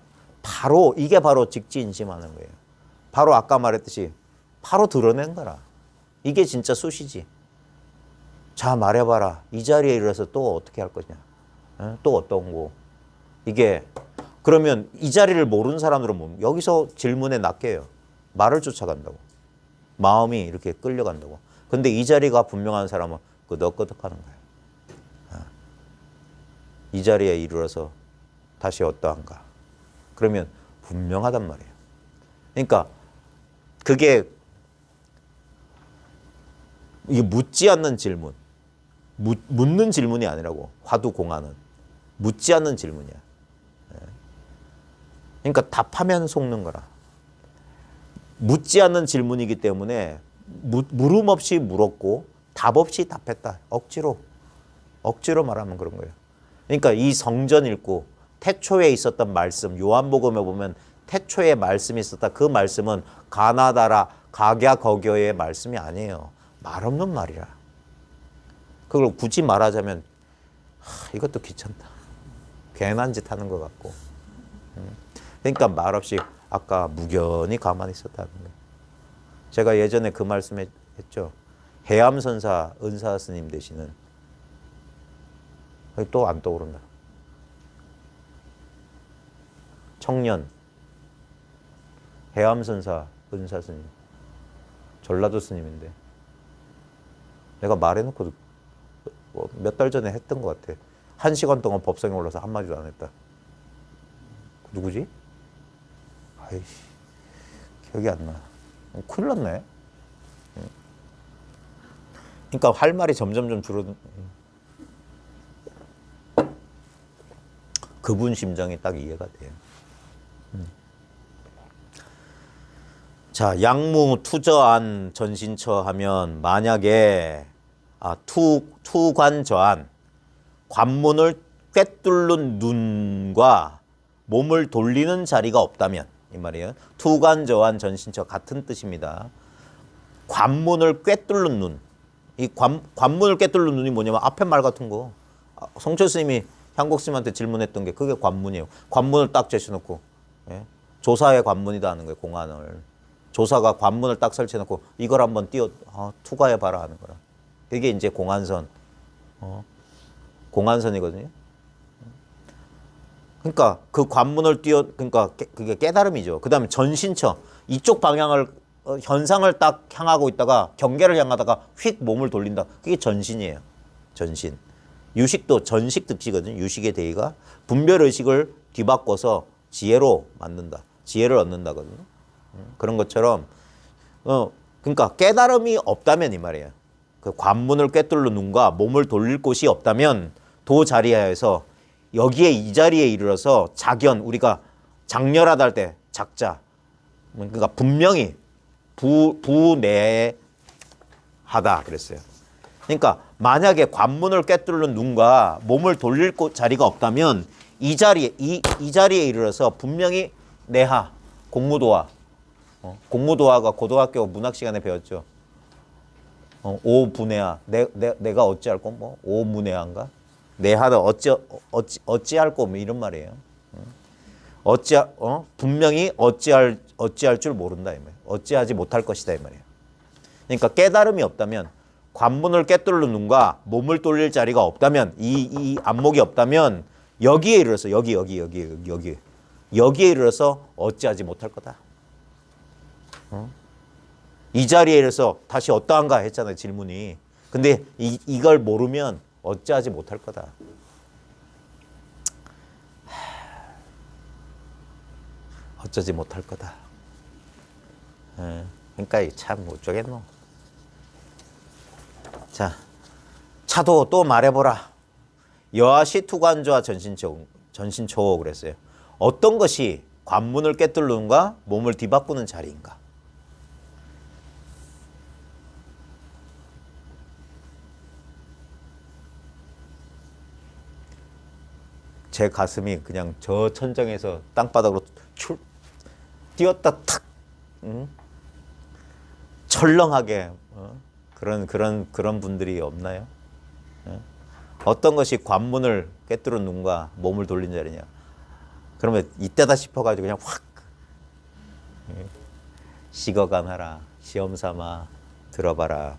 S1: 이게 바로 직지인심하는 거예요. 바로 아까 말했듯이 바로 드러낸 거라. 이게 진짜 수시지. 자 말해봐라. 이 자리에 이르러서 또 어떻게 할 거냐? 또 어떤 거? 이게 그러면 이 자리를 모르는 사람들은 뭐 여기서 질문에 낚여요. 말을 쫓아간다고. 마음이 이렇게 끌려간다고. 근데 이 자리가 분명한 사람은 끄덕끄덕하는 거예요. 이 자리에 이르러서 다시 어떠한가? 그러면 분명하단 말이에요. 그러니까 그게 이게 묻지 않는 질문, 묻는 질문이 아니라고. 화두공안은 묻지 않는 질문이야. 그러니까 답하면 속는 거라. 묻지 않는 질문이기 때문에 물음 없이 물었고 답 없이 답했다. 억지로 말하면 그런 거예요. 그러니까 이 성전 읽고 태초에 있었던 말씀, 요한복음에 보면 태초에 말씀이 있었다. 그 말씀은 가나다라 각야거교의 말씀이 아니에요. 말 없는 말이라. 그걸 굳이 말하자면 이것도 귀찮다. 괜한 짓 하는 것 같고. 그러니까 말 없이 아까 무견히 가만히 있었다는 거예요. 제가 예전에 그 말씀 했죠. 해암선사 은사 스님 되시는, 또 안 떠오른다. 청년 해암선사 은사 스님, 전라도 스님인데 내가 말해놓고 몇 달 전에 했던 것 같아. 1시간 동안 법상에 올라서 한마디도 안 했다. 누구지? 아이씨, 기억이 안 나. 큰일 났네. 그러니까 할 말이 점점점 줄어든. 그분 심정이 딱 이해가 돼요. 자, 양무 투저안 전신처 하면 만약에 투관저안 관문을 꿰뚫는 눈과 몸을 돌리는 자리가 없다면 이 말이에요. 투관저안 전신처 같은 뜻입니다. 관문을 꿰뚫는 눈. 이 관문을 꿰뚫는 눈이 뭐냐면 앞에 말 같은 거. 성철 스님이 향국 스님한테 질문했던 게 그게 관문이에요. 관문을 딱 제쳐놓고 예? 조사의 관문이다 하는 거예요. 공안을. 조사가 관문을 딱 설치해놓고 이걸 한번 투과해봐라 하는 거라. 이게 이제 공안선. 공안선이거든요. 그러니까 그 관문을 그러니까 그게 깨달음이죠. 그 다음에 전신처. 이쪽 방향을 현상을 딱 향하고 있다가 경계를 향하다가 휙 몸을 돌린다. 그게 전신이에요. 전신. 유식도 전식 득시거든요. 유식의 대의가 분별의식을 뒤바꿔서 지혜로 만든다. 지혜를 얻는다거든요. 그런 것처럼 그러니까 깨달음이 없다면 이 말이에요. 그 관문을 꿰뚫는 눈과 몸을 돌릴 곳이 없다면 도 자리하에서 여기에 이 자리에 이르러서 작연 우리가 장렬하다 할 때 작자 그러니까 분명히 부내하다 그랬어요. 그러니까 만약에 관문을 꿰뚫는 눈과 몸을 돌릴 곳 자리가 없다면 이 자리에 이르러서 분명히 내하 공무도화 공무도화가 고등학교 문학 시간에 배웠죠. 오분해하 내가 어찌할꼬 뭐 오문해한가 내하다 어찌할 꼬 뭐 이런 말이에요. 분명히 어찌할 줄 모른다 이 말이에요. 어찌하지 못할 것이다 이 말이에요. 그러니까 깨달음이 없다면 관문을 꿰뚫는 눈과 몸을 돌릴 자리가 없다면 이 안목이 없다면 여기에 이르러서 여기에 이르러서 어찌하지 못할 거다. 이 자리에 이르러서 다시 어떠한가 했잖아요 질문이. 근데 이걸 모르면 어찌하지 못할 거다. 어쩌지 못할 거다. 그러니까 참 어쩌겠노. 자, 차도 또 말해보라. 여하시 투관조와 전신초 그랬어요. 어떤 것이 관문을 꿰뚫는가 몸을 뒤바꾸는 자리인가. 제 가슴이 그냥 저 천정에서 땅바닥으로 뛰었다 탁 철렁하게 그런 분들이 없나요? 어떤 것이 관문을 꿰뚫은 눈과 몸을 돌린 자리냐? 그러면 이때다 싶어가지고 그냥 확 식어간하라 시험 삼아 들어봐라.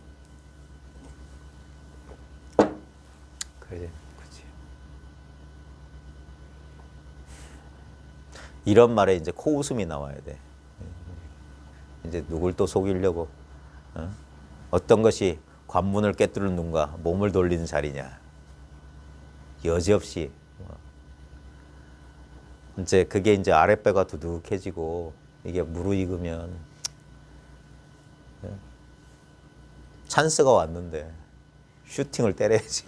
S1: 그래. 이런 말에 이제 코웃음이 나와야 돼. 이제 누굴 또 속이려고. 어떤 것이 관문을 꿰뚫는 눈과 몸을 돌리는 자리냐. 여지없이. 이제 그게 이제 아랫배가 두둑해지고 이게 무르익으면 찬스가 왔는데 슈팅을 때려야지.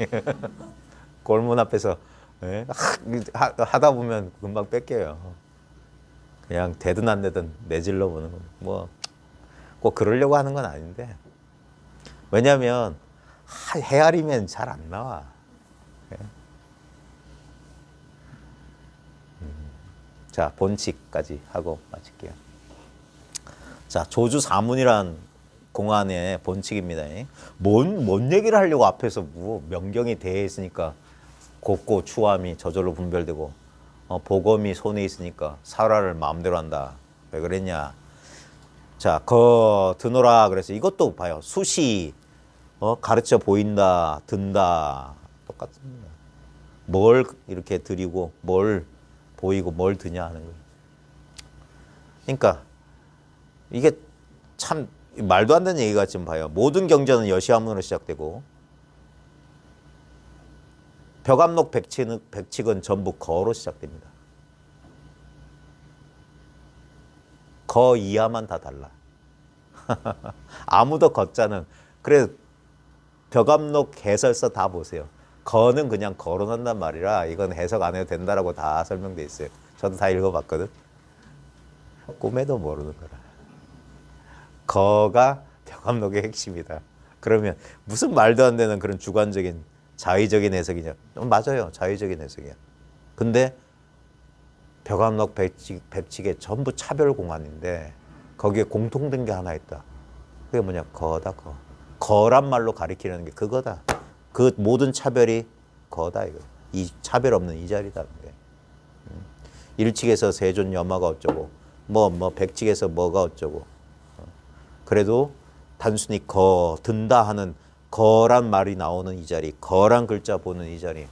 S1: 골문 앞에서 하다 보면 금방 뺏겨요. 그냥 되든 안 되든 내질러 보는 거. 뭐 꼭 그러려고 하는 건 아닌데. 왜냐면 헤아리면 잘 안 나와. 자, 본칙까지 하고 마칠게요. 자, 조주사문이란 공안의 본칙입니다. 뭔 얘기를 하려고 앞에서 뭐 명경이 대해 있으니까 곱고 추함이 저절로 분별되고 보검이 손에 있으니까 사라를 마음대로 한다. 왜 그랬냐? 자, 드노라 그래서 이것도 봐요. 수시 가르쳐 보인다, 든다 똑같습니다. 뭘 이렇게 드리고 뭘 보이고 뭘 드냐 하는 거예요. 그러니까 이게 참 말도 안 되는 얘기 같지만 봐요. 모든 경전은 여시화문으로 시작되고 벽암록 백칙은 전부 거로 시작됩니다. 거 이하만 다 달라. 아무도 거자는 그래 벽암록 해설서 다 보세요. 거는 그냥 거론한단 말이라 이건 해석 안 해도 된다라고 다 설명돼 있어요. 저도 다 읽어봤거든. 꿈에도 모르는 거라. 거가 벽암록의 핵심이다. 그러면 무슨 말도 안 되는 그런 주관적인 자의적인 해석이냐? 맞아요. 자의적인 해석이야. 근데 벽암록 백칙에 전부 차별 공안인데 거기에 공통된 게 하나 있다. 그게 뭐냐? 거다. 거. 거란 말로 가리키는 게 그거다. 그 모든 차별이 거다 이거. 이 차별 없는 이 자리다는 게. 일칙에서 세존 염화가 어쩌고 백칙에서 뭐가 어쩌고. 그래도 단순히 거 든다 하는 거란 말이 나오는 이 자리, 거란 글자 보는 이 자리.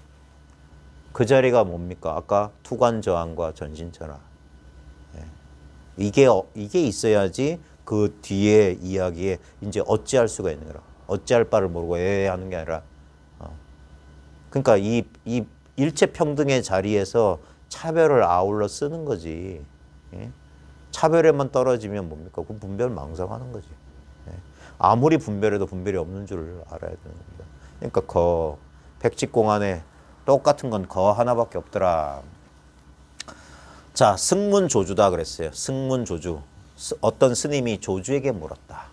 S1: 그 자리가 뭡니까? 아까 투관저항과 전신천하. 이게 있어야지 그 뒤에 이야기에 이제 어찌할 수가 있는 거라. 어찌할 바를 모르고 하는 게 아니라. 그러니까 이 일체평등의 자리에서 차별을 아울러 쓰는 거지. 차별에만 떨어지면 뭡니까? 그 분별 망상하는 거지. 아무리 분별해도 분별이 없는 줄 알아야 되는 겁니다. 그러니까 백칙공안에 똑같은 건 거 하나밖에 없더라. 자, 승문조주다 그랬어요. 승문조주. 어떤 스님이 조주에게 물었다.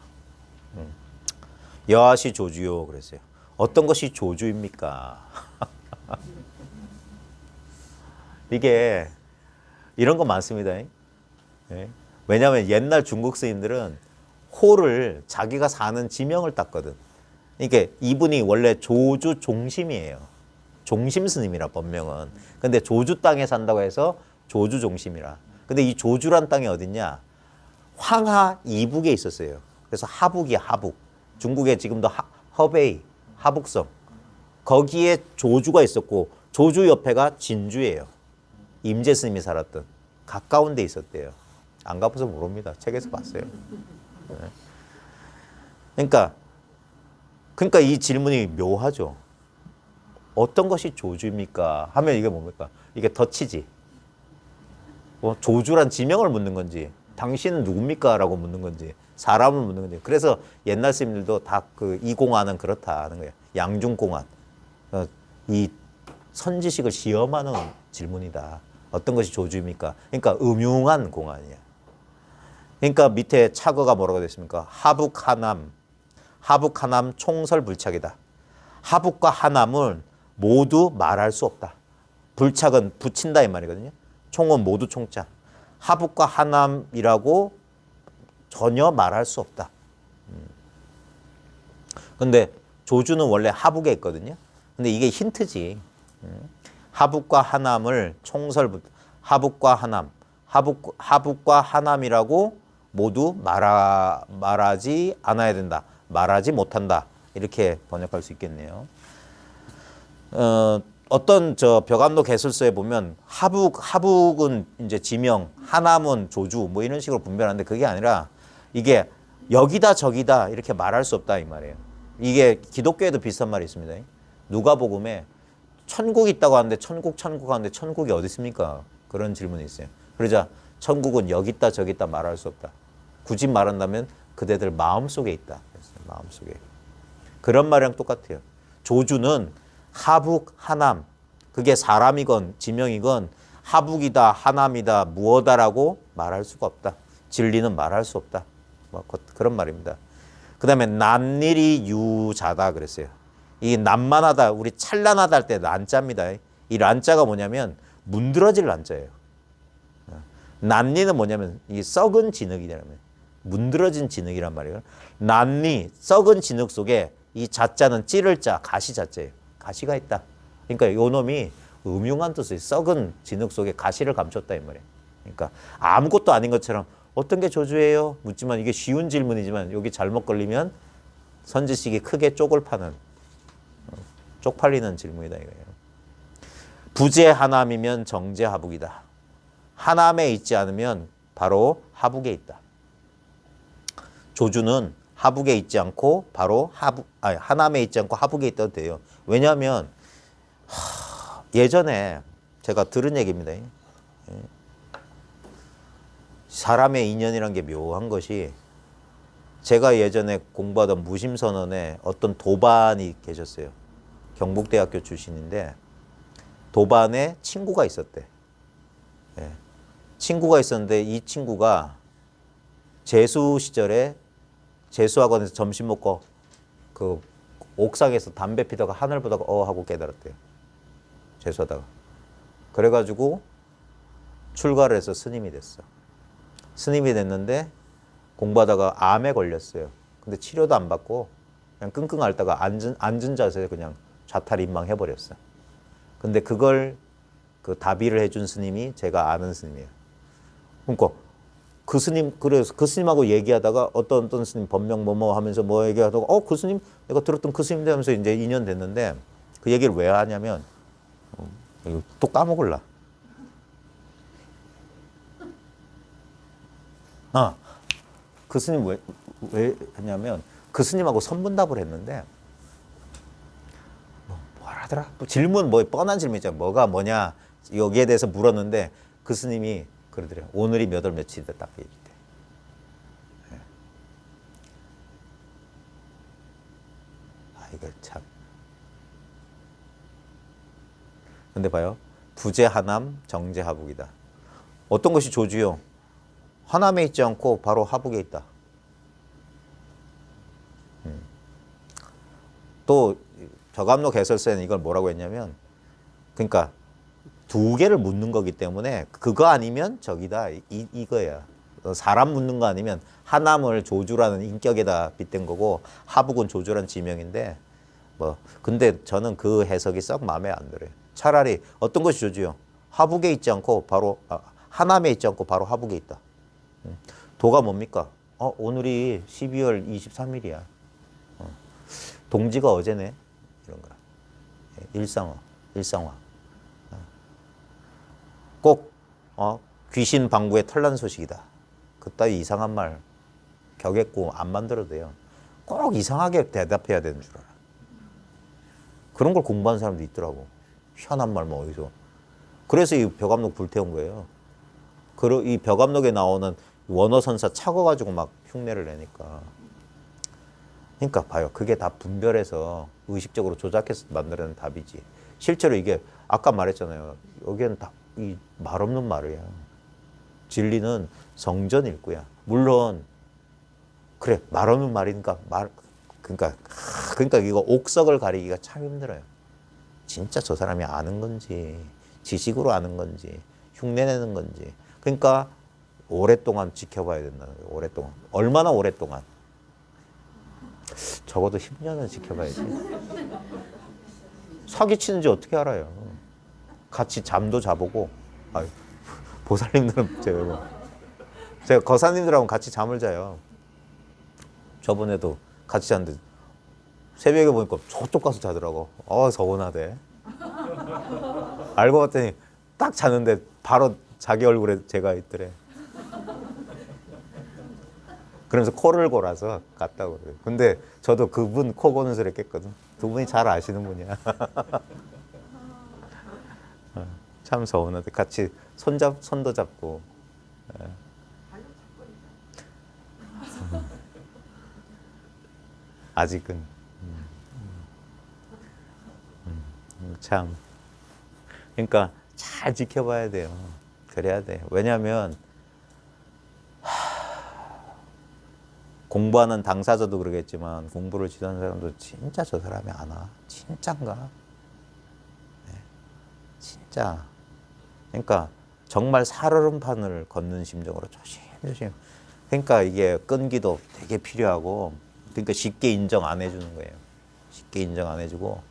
S1: 여하시 조주요 그랬어요. 어떤 것이 조주입니까? 이게 이런 거 많습니다. 왜냐하면 옛날 중국 스님들은 호를 자기가 사는 지명을 땄거든. 그러니까 이분이 원래 조주 종심이에요. 종심 스님이라 법명은. 근데 조주 땅에 산다고 해서 조주 종심이라. 근데 이 조주란 땅이 어딨냐? 황하 이북에 있었어요. 그래서 하북이야, 하북. 중국에 지금도 허베이, 하북성. 거기에 조주가 있었고 조주 옆에가 진주예요. 임재 스님이 살았던. 가까운 데 있었대요. 안 가봐서 모릅니다. 책에서 봤어요. 그러니까 이 질문이 묘하죠. 어떤 것이 조주입니까? 하면 이게 뭡니까? 이게 덫이지. 조주란 지명을 묻는 건지, 당신은 누굽니까? 라고 묻는 건지, 사람을 묻는 건지. 그래서 옛날 스님들도 다 이 공안은 그렇다 하는 거예요. 양중공안. 이 선지식을 시험하는 질문이다. 어떤 것이 조주입니까? 그러니까 음흉한 공안이야. 그러니까 밑에 차거가 뭐라고 됐습니까? 하북하남 총설불착이다. 하북과 하남은 모두 말할 수 없다. 불착은 붙인다 이 말이거든요. 총은 모두 총자. 하북과 하남이라고 전혀 말할 수 없다. 근데 조주는 원래 하북에 있거든요. 근데 이게 힌트지. 하북과 하남을 하북과 하남이라고 모두 말하지 않아야 된다. 말하지 못한다. 이렇게 번역할 수 있겠네요. 어떤 벽암록 개설서에 보면 하북은 이제 지명, 하남은 조주 뭐 이런 식으로 분별하는데 그게 아니라 이게 여기다 저기다 이렇게 말할 수 없다 이 말이에요. 이게 기독교에도 비슷한 말이 있습니다. 누가복음에 천국 있다고 하는데 천국 하는데 천국이 어디 있습니까? 그런 질문이 있어요. 그러자 천국은 여기 있다 저기 있다 말할 수 없다. 굳이 말한다면 그대들 마음속에 있다. 마음속에. 그런 말이랑 똑같아요. 조주는 하북, 하남. 그게 사람이건 지명이건 하북이다, 하남이다, 무엇다라고 말할 수가 없다. 진리는 말할 수 없다. 뭐 그런 말입니다. 그 다음에 난일이 유자다 그랬어요. 이 난만하다, 우리 찬란하다 할 때 난자입니다. 이 난자가 뭐냐면 문드러질 난자예요. 난리는 뭐냐면 이 썩은 진흙이라면 문드러진 진흙이란 말이에요. 난리, 썩은 진흙 속에 이 자자는 찌를 자, 가시 자자예요. 가시가 있다. 그러니까 요 놈이 음흉한 뜻이 썩은 진흙 속에 가시를 감췄다 이 말이에요. 그러니까 아무것도 아닌 것처럼 어떤 게 조주예요? 묻지만 이게 쉬운 질문이지만 여기 잘못 걸리면 선지식이 크게 쪽을 파는 쪽팔리는 질문이다 이거예요. 부재 하남이면 정재 하북이다. 하남에 있지 않으면 바로 하북에 있다. 조주는 하북에 있지 않고 바로 하남에 있지 않고 하북에 있어도 돼요. 왜냐하면 예전에 제가 들은 얘기입니다. 사람의 인연이란 게 묘한 것이 제가 예전에 공부하던 무심선언에 어떤 도반이 계셨어요. 경북대학교 출신인데 도반에 친구가 있었대. 예. 친구가 있었는데 이 친구가 재수 시절에 재수학원에서 점심 먹고 그 옥상에서 담배 피다가 하늘 보다가 하고 깨달았대요. 재수하다가. 그래가지고 출가를 해서 스님이 됐어. 스님이 됐는데 공부하다가 암에 걸렸어요. 근데 치료도 안 받고 그냥 끙끙 앓다가 앉은 자세에 그냥 좌탈인망 해버렸어. 근데 그걸 그 다비를 해준 스님이 제가 아는 스님이에요. 그러니까 그 스님, 그래서 그 스님하고 얘기하다가 어떤 스님 법명 뭐뭐 하면서 뭐 얘기하다가 그 스님 내가 들었던 그 스님 되면서 이제 인연 됐는데 그 얘기를 왜 하냐면 이거 또 까먹을라. 그 스님 왜 했냐면 그 스님하고 선문답을 했는데 뭐라 하더라? 질문 뻔한 질문이잖아. 뭐가 뭐냐 여기에 대해서 물었는데 그 스님이 그러더래요. 오늘이 몇 월 며칠이다 딱 얘기해. 네. 이거 참. 근데 봐요. 부재 하남 정재 하북이다. 어떤 것이 조주요? 하남에 있지 않고 바로 하북에 있다. 또 저감록 해설서에는 이걸 뭐라고 했냐면 그러니까 두 개를 묻는 거기 때문에 그거 아니면 저기다 이거야. 사람 묻는 거 아니면 하남을 조주라는 인격에다 빗댄 거고 하북은 조주라는 지명인데 근데 저는 그 해석이 썩 마음에 안 들어요. 차라리 어떤 것이 조주요? 하북에 있지 않고 바로 하남에 있지 않고 바로 하북에 있다. 도가 뭡니까? 오늘이 12월 23일이야. 동지가 어제네. 이런 거. 일상화. 꼭 귀신 방구의 털난 소식이다. 그따위 이상한 말 격했고 안 만들어도 돼요. 꼭 이상하게 대답해야 되는 줄 알아. 그런 걸 공부하는 사람도 있더라고. 희한한 말 어디서. 그래서 이 벽암록 불태운 거예요. 이 벽암록에 나오는 원어선사 착어가지고 막 흉내를 내니까. 그러니까 봐요. 그게 다 분별해서 의식적으로 조작해서 만들어낸 답이지. 실제로 이게 아까 말했잖아요. 여기는 다 이 말 없는 말이야. 진리는 성전일구야. 물론 그래 말 없는 말이니까 그러니까 이거 옥석을 가리기가 참 힘들어요. 진짜 저 사람이 아는 건지 지식으로 아는 건지 흉내내는 건지. 그러니까 오랫동안 지켜봐야 된다는 거예요. 오랫동안. 얼마나 오랫동안? 적어도 10년은 지켜봐야지. 사기치는지 어떻게 알아요? 같이 잠도 자보고. 보살님들은 제가 거사님들하고 같이 잠을 자요. 저번에도 같이 잤는데 새벽에 보니까 저쪽 가서 자더라고. 서운하대. 알고 봤더니 딱 자는데 바로 자기 얼굴에 제가 있더래. 그러면서 코를 골아서 갔다고 그래요. 근데 저도 그분 코 고는 소리 깼거든. 두 분이 잘 아시는 분이야. 참 서운하대. 같이 손도 잡고. 아직은. 참. 그러니까 잘 지켜봐야 돼요. 그래야 돼. 왜냐하면 공부하는 당사자도 그러겠지만 공부를 지도하는 사람도 진짜 저 사람이 아나? 진짠가? 네. 진짜. 그러니까 정말 살얼음판을 걷는 심정으로 조심조심. 그러니까 이게 끈기도 되게 필요하고 그러니까 쉽게 인정 안 해주는 거예요. 쉽게 인정 안 해주고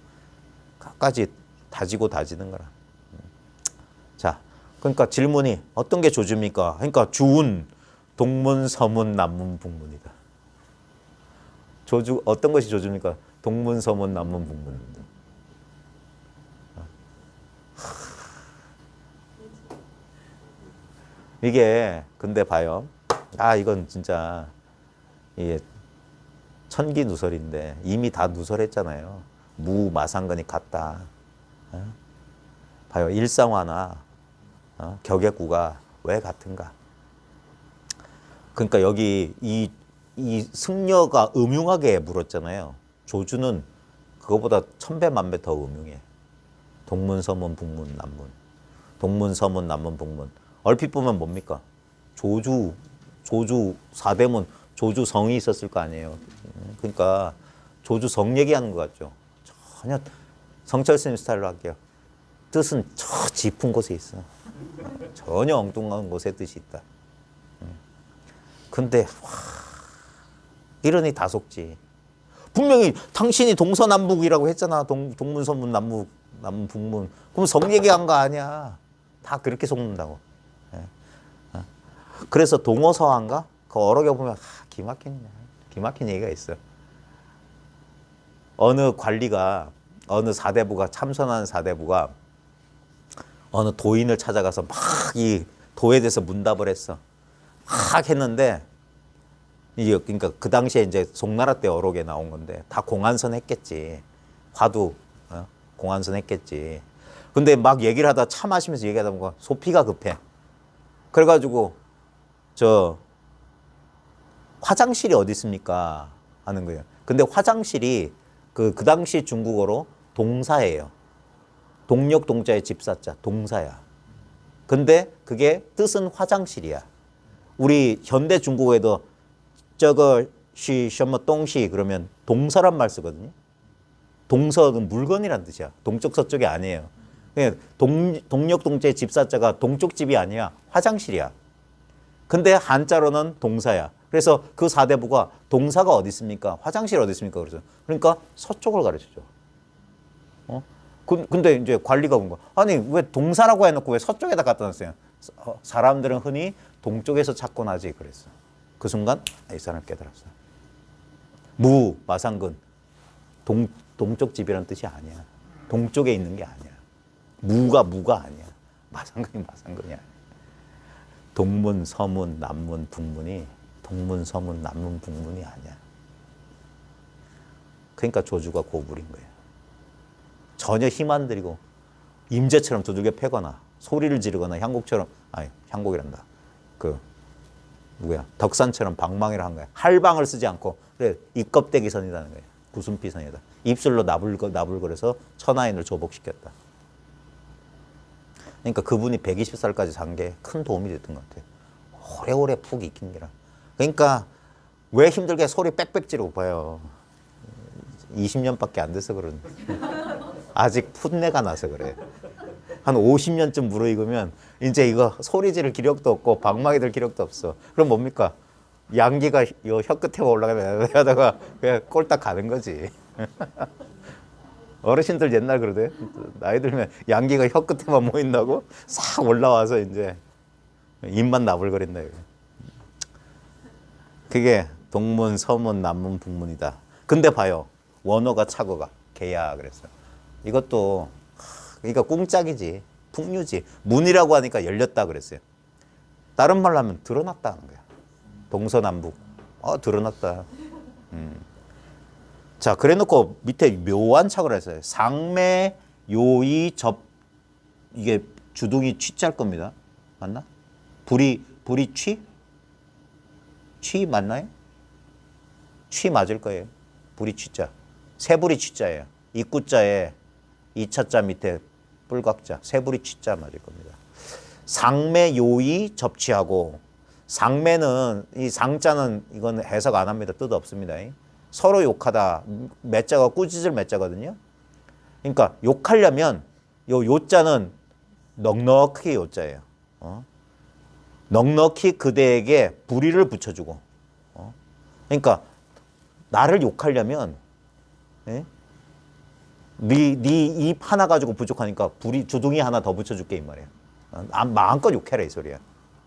S1: 끝까지 다지고 다지는 거라. 자, 그러니까 질문이 어떤 게 조주입니까? 그러니까 주운 동문, 서문, 남문, 북문이다. 조주 어떤 것이 조주입니까? 동문, 서문, 남문, 북문. 이게 근데 봐요. 이건 진짜 이게 천기누설인데 이미 다 누설했잖아요. 무마상근이 같다. 봐요. 일상화나 격의구가 왜 같은가? 그러니까 여기 이 이 승려가 음흉하게 물었잖아요. 조주는 그거보다 천배 만배 더 음흉해. 동문, 서문, 북문, 남문. 동문, 서문, 남문, 북문. 얼핏 보면 뭡니까? 조주 4대문, 조주 성이 있었을 거 아니에요. 그러니까 조주 성 얘기하는 것 같죠. 전혀 성철 스님 스타일로 할게요. 뜻은 저 깊은 곳에 있어. 전혀 엉뚱한 곳에 뜻이 있다. 근데 와, 이러니 다 속지. 분명히 당신이 동서남북이라고 했잖아. 동문, 서문, 남문, 북문. 그럼 성 얘기한 거 아니야. 다 그렇게 속는다고. 그래서 동어서한가? 그 어록에 보면 기막힌 얘기가 있어. 어느 관리가, 어느 사대부가, 참선하는 사대부가 어느 도인을 찾아가서 막 이 도에 대해서 문답을 했어. 막 했는데, 이게 그러니까 그 당시에 이제 송나라 때 어록에 나온 건데 다 공안선 했겠지. 화두 공안선 했겠지. 근데 막 얘기를 하다 차 마시면서 얘기하다 보니까 소피가 급해. 그래가지고 저 화장실이 어디 있습니까? 하는 거예요. 근데 화장실이 그 당시 중국어로 동사예요. 동력 동자의 집사자 동사야. 근데 그게 뜻은 화장실이야. 우리 현대 중국어에도 저거 시什么 동시 그러면 동서란 말 쓰거든요. 동서는 물건이란 뜻이야. 동쪽 서쪽이 아니에요. 동력 동자의 집사자가 동쪽 집이 아니야. 화장실이야. 근데 한자로는 동사야. 그래서 그 사대부가 동사가 어디 있습니까? 화장실 어디 있습니까? 그래서 그러니까 서쪽을 가르쳐줘. 근데 이제 관리가 본 거. 아니 왜 동사라고 해놓고 왜 서쪽에다 갖다 놨어요? 사람들은 흔히 동쪽에서 찾곤 하지 그랬어. 그 순간 이 사람을 깨달았어. 마상근 동쪽 집이라는 뜻이 아니야. 동쪽에 있는 게 아니야. 무가 아니야. 마상근이 아니야. 동문, 서문, 남문, 북문이 동문, 서문, 남문, 북문이 아니야. 그러니까 조주가 고불인 거예요. 전혀 힘 안 들이고 임재처럼 두들겨 패거나 소리를 지르거나 향곡이란다. 덕산처럼 방망이를 한 거야. 할방을 쓰지 않고 그래 입껍데기 선이라는 거야. 구순피 선이다. 입술로 나불거려서 천하인을 조복시켰다. 그러니까 그분이 120살까지 산 게 큰 도움이 됐던 것 같아요. 오래오래 푹 익힌 게라. 그러니까 왜 힘들게 소리 빽빽 지르고 봐요. 20년밖에 안 돼서 그러는데. 아직 풋내가 나서 그래. 한 50년쯤 무르익으면 이제 이거 소리 지를 기력도 없고 방망이 들 기력도 없어. 그럼 뭡니까? 양기가 요 혀끝에 올라가다가 그냥 꼴딱 가는 거지. 어르신들 옛날 그러대. 나이 들면 양기가 혀끝에만 모인다고 싹 올라와서 이제 입만 나불거린다. 그게 동문, 서문, 남문, 북문이다. 근데 봐요. 원어가 착어가 개야 그랬어요. 이것도 그러니까 꿍짝이지. 풍류지. 문이라고 하니까 열렸다 그랬어요. 다른 말로 하면 드러났다는 거야. 동서남북. 드러났다. 자, 그래 놓고 밑에 묘한 착을 했어요. 상매, 요이, 접. 이게 주둥이 취자일 겁니다. 맞나? 불이 취? 취 맞나요? 취 맞을 거예요. 불이 취자. 새불이 취자예요. 입구자에 이차자 밑에 뿔각자. 새불이 취자 맞을 겁니다. 상매, 요이, 접취하고 상매는 이 상자는 이건 해석 안 합니다. 뜻 없습니다. 서로 욕하다. 매자가 꾸짖을 매자거든요. 그러니까 욕하려면 요자는 넉넉하게 요자예요. 넉넉히 그대에게 불의를 붙여주고. 그러니까 나를 욕하려면 네 입 하나 가지고 부족하니까 주둥이 하나 더 붙여줄게 이 말이야. 마음껏 욕해라 이 소리야.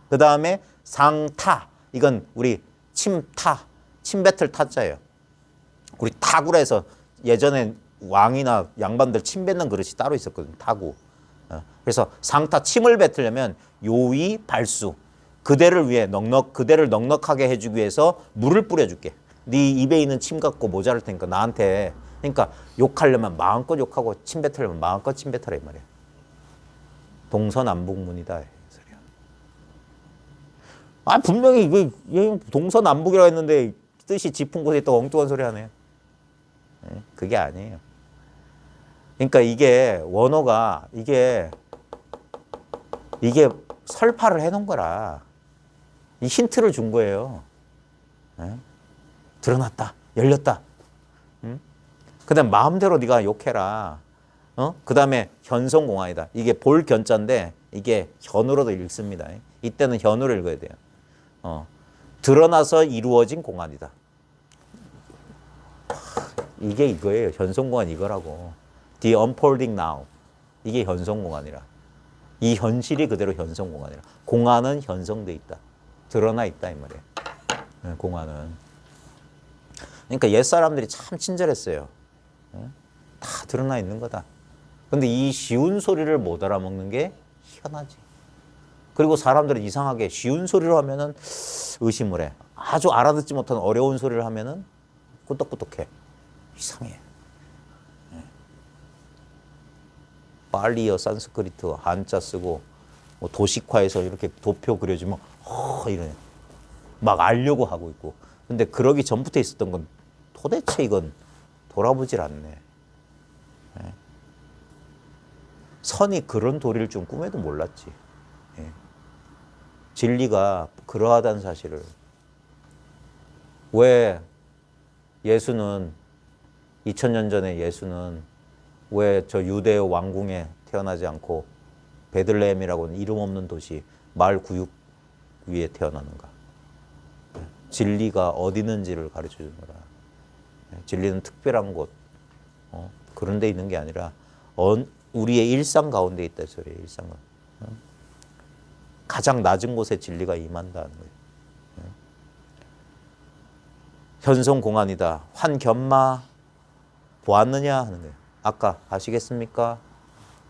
S1: 그 다음에 상타. 이건 우리 침타. 침뱉을 타자예요. 우리 타구라 해서 예전에 왕이나 양반들 침 뱉는 그릇이 따로 있었거든요. 타구. 그래서 상타 침을 뱉으려면 요의 발수. 그대를 위해 그대를 넉넉하게 해주기 위해서 물을 뿌려줄게. 네 입에 있는 침 갖고 모자랄 테니까 나한테. 그러니까 욕하려면 마음껏 욕하고 침 뱉으려면 마음껏 침 뱉어라 이 말이야. 동서남북문이다 이 소리야. 분명히 동서남북이라고 했는데 뜻이 짚은 곳에 또 엉뚱한 소리 하네요. 그게 아니에요. 그러니까 이게 원어가 이게 설파를 해놓은 거라 이 힌트를 준 거예요. 드러났다, 열렸다. 그다음 마음대로 네가 욕해라. 그다음에 현성공안이다. 이게 볼 견자인데 이게 현으로도 읽습니다. 이때는 현으로 읽어야 돼요. 드러나서 이루어진 공안이다. 이게 이거예요. 현성공안 이거라고. The unfolding now. 이게 현성공안이라. 이 현실이 그대로 현성공안이라. 공안은 현성돼 있다. 드러나 있다 이 말이에요. 공안은. 그러니까 옛사람들이 참 친절했어요. 다 드러나 있는 거다. 근데 이 쉬운 소리를 못 알아먹는 게 희한하지. 그리고 사람들은 이상하게 쉬운 소리로 하면은 의심을 해. 아주 알아듣지 못한 어려운 소리를 하면은 꾸덕꾸덕해. 이상해. 빨리어, 산스크리트, 한자 쓰고 뭐 도식화해서 이렇게 도표 그려주면 이러네. 막 알려고 하고 있고. 근데 그러기 전부터 있었던 건 도대체 이건 돌아보질 않네. 선이 그런 도리를 좀 꿈에도 몰랐지. 진리가 그러하다는 사실을. 왜 예수는 2000년 전에 예수는 왜 저 유대 왕궁에 태어나지 않고 베들레헴이라고는 이름 없는 도시 말 구육 위에 태어나는가? 진리가 어디 있는지를 가르쳐 주는 거라. 진리는 특별한 곳, 그런 데 있는 게 아니라 우리의 일상 가운데 있다 소리예요. 일상 가운데. 가장 낮은 곳에 진리가 임한다는 거예요. 현성공안이다. 환견마 보았느냐 하는 거예요. 아까 아시겠습니까?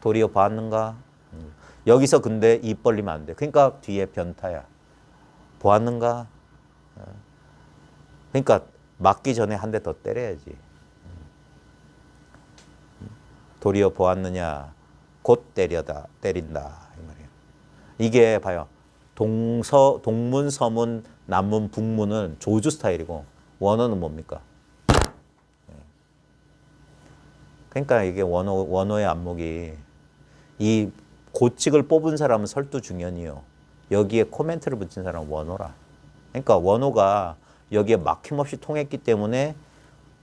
S1: 도리어 보았는가? 여기서 근데 입 벌리면 안 돼. 그러니까 뒤에 변타야. 보았는가? 그러니까 맞기 전에 한 대 더 때려야지. 도리어 보았느냐? 곧 때린다. 이 말이에요. 이게 봐요. 동문, 서문, 남문, 북문은 조주 스타일이고 원어는 뭡니까? 그러니까 이게 원어의 안목이 이 고칙을 뽑은 사람은 설두중연이요. 여기에 코멘트를 붙인 사람은 원어라. 그러니까 원어가 여기에 막힘없이 통했기 때문에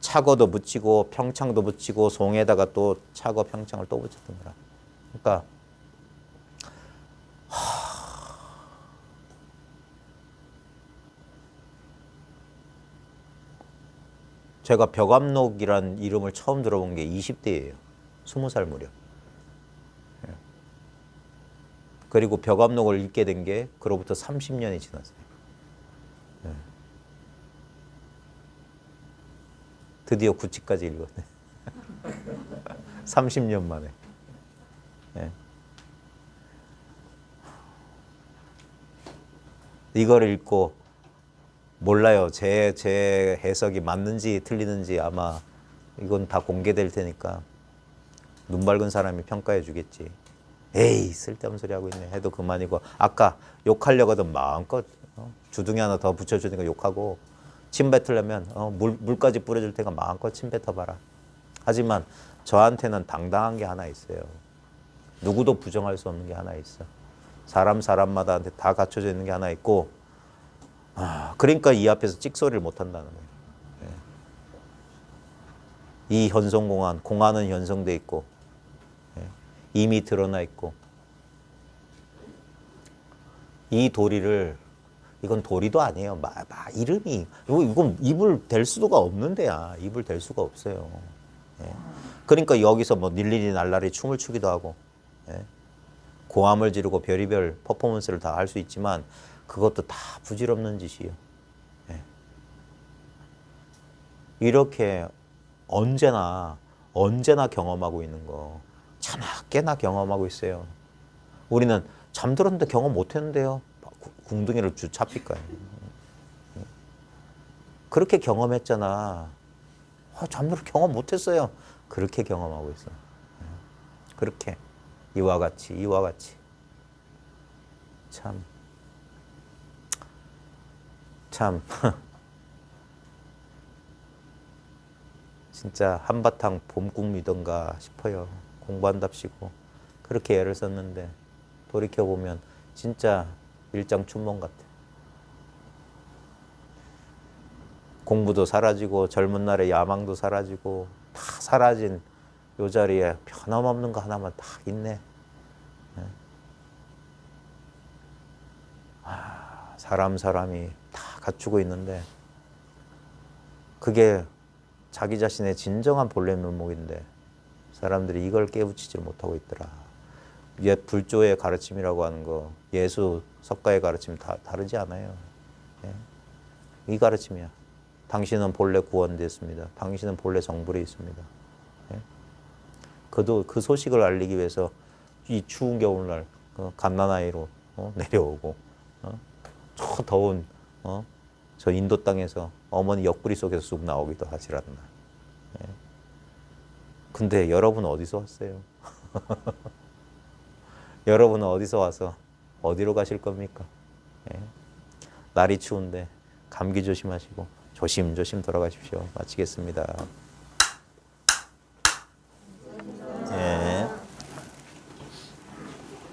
S1: 차거도 붙이고 평창도 붙이고 송에다가 또 차거 평창을 또 붙였던 거라. 그러니까 제가 벽암록이란 이름을 처음 들어본 게 20대예요. 20살 무렵. 그리고 벽암록을 읽게 된 게 그로부터 30년이 지났어요. 드디어 구치까지 읽었네. 30년 만에. 이거를 읽고 몰라요. 제 해석이 맞는지 틀리는지 아마 이건 다 공개될 테니까 눈 밝은 사람이 평가해 주겠지. 에이 쓸데없는 소리 하고 있네 해도 그만이고 아까 욕하려거든 마음껏 주둥이 하나 더 붙여주니까 욕하고 침 뱉으려면 물까지 뿌려줄 테니까 마음껏 침 뱉어봐라. 하지만 저한테는 당당한 게 하나 있어요. 누구도 부정할 수 없는 게 하나 있어. 사람마다 다 갖춰져 있는 게 하나 있고 그러니까 이 앞에서 찍소리를 못 한다는 거예요. 이 현성공안, 공안은 현성돼 있고 이미 드러나 있고 이 도리를 이건 도리도 아니에요. 이름이 이건 입을 댈 수가 없는 데야. 입을 댈 수가 없어요. 그러니까 여기서 뭐 일일이 날라리 춤을 추기도 하고 고함을 지르고 별의별 퍼포먼스를 다 할 수 있지만 그것도 다 부질없는 짓이에요. 이렇게 언제나 경험하고 있는 거 자나깨나 경험하고 있어요. 우리는 잠들었는데 경험 못했는데요. 궁둥이를 잡힐까요? 그렇게 경험했잖아. 잠들어 경험 못했어요. 그렇게 경험하고 있어. 그렇게 이와 같이 참 진짜 한바탕 봄꿈이던가 싶어요. 공부한답시고 그렇게 애를 썼는데 돌이켜보면 진짜 일장춘몽 같아. 공부도 사라지고 젊은 날의 야망도 사라지고 다 사라진 요 자리에 변함없는 거 하나만 딱 있네. 사람이 다 갖추고 있는데 그게 자기 자신의 진정한 본래 면목인데 사람들이 이걸 깨우치지 못하고 있더라. 옛 불조의 가르침이라고 하는 거 예수 석가의 가르침 다 다르지 않아요. 이 가르침이야. 당신은 본래 구원됐습니다. 당신은 본래 정불에 있습니다. 그도 그 소식을 알리기 위해서 이 추운 겨울날 갓난아이로 내려오고 저 더운 저 인도 땅에서 어머니 옆구리 속에서 쑥 나오기도 하시라는 날. 근데 여러분 어디서 왔어요? 여러분은 어디서 와서 어디로 가실 겁니까? 날이 추운데 감기 조심하시고 조심조심 돌아가십시오. 마치겠습니다.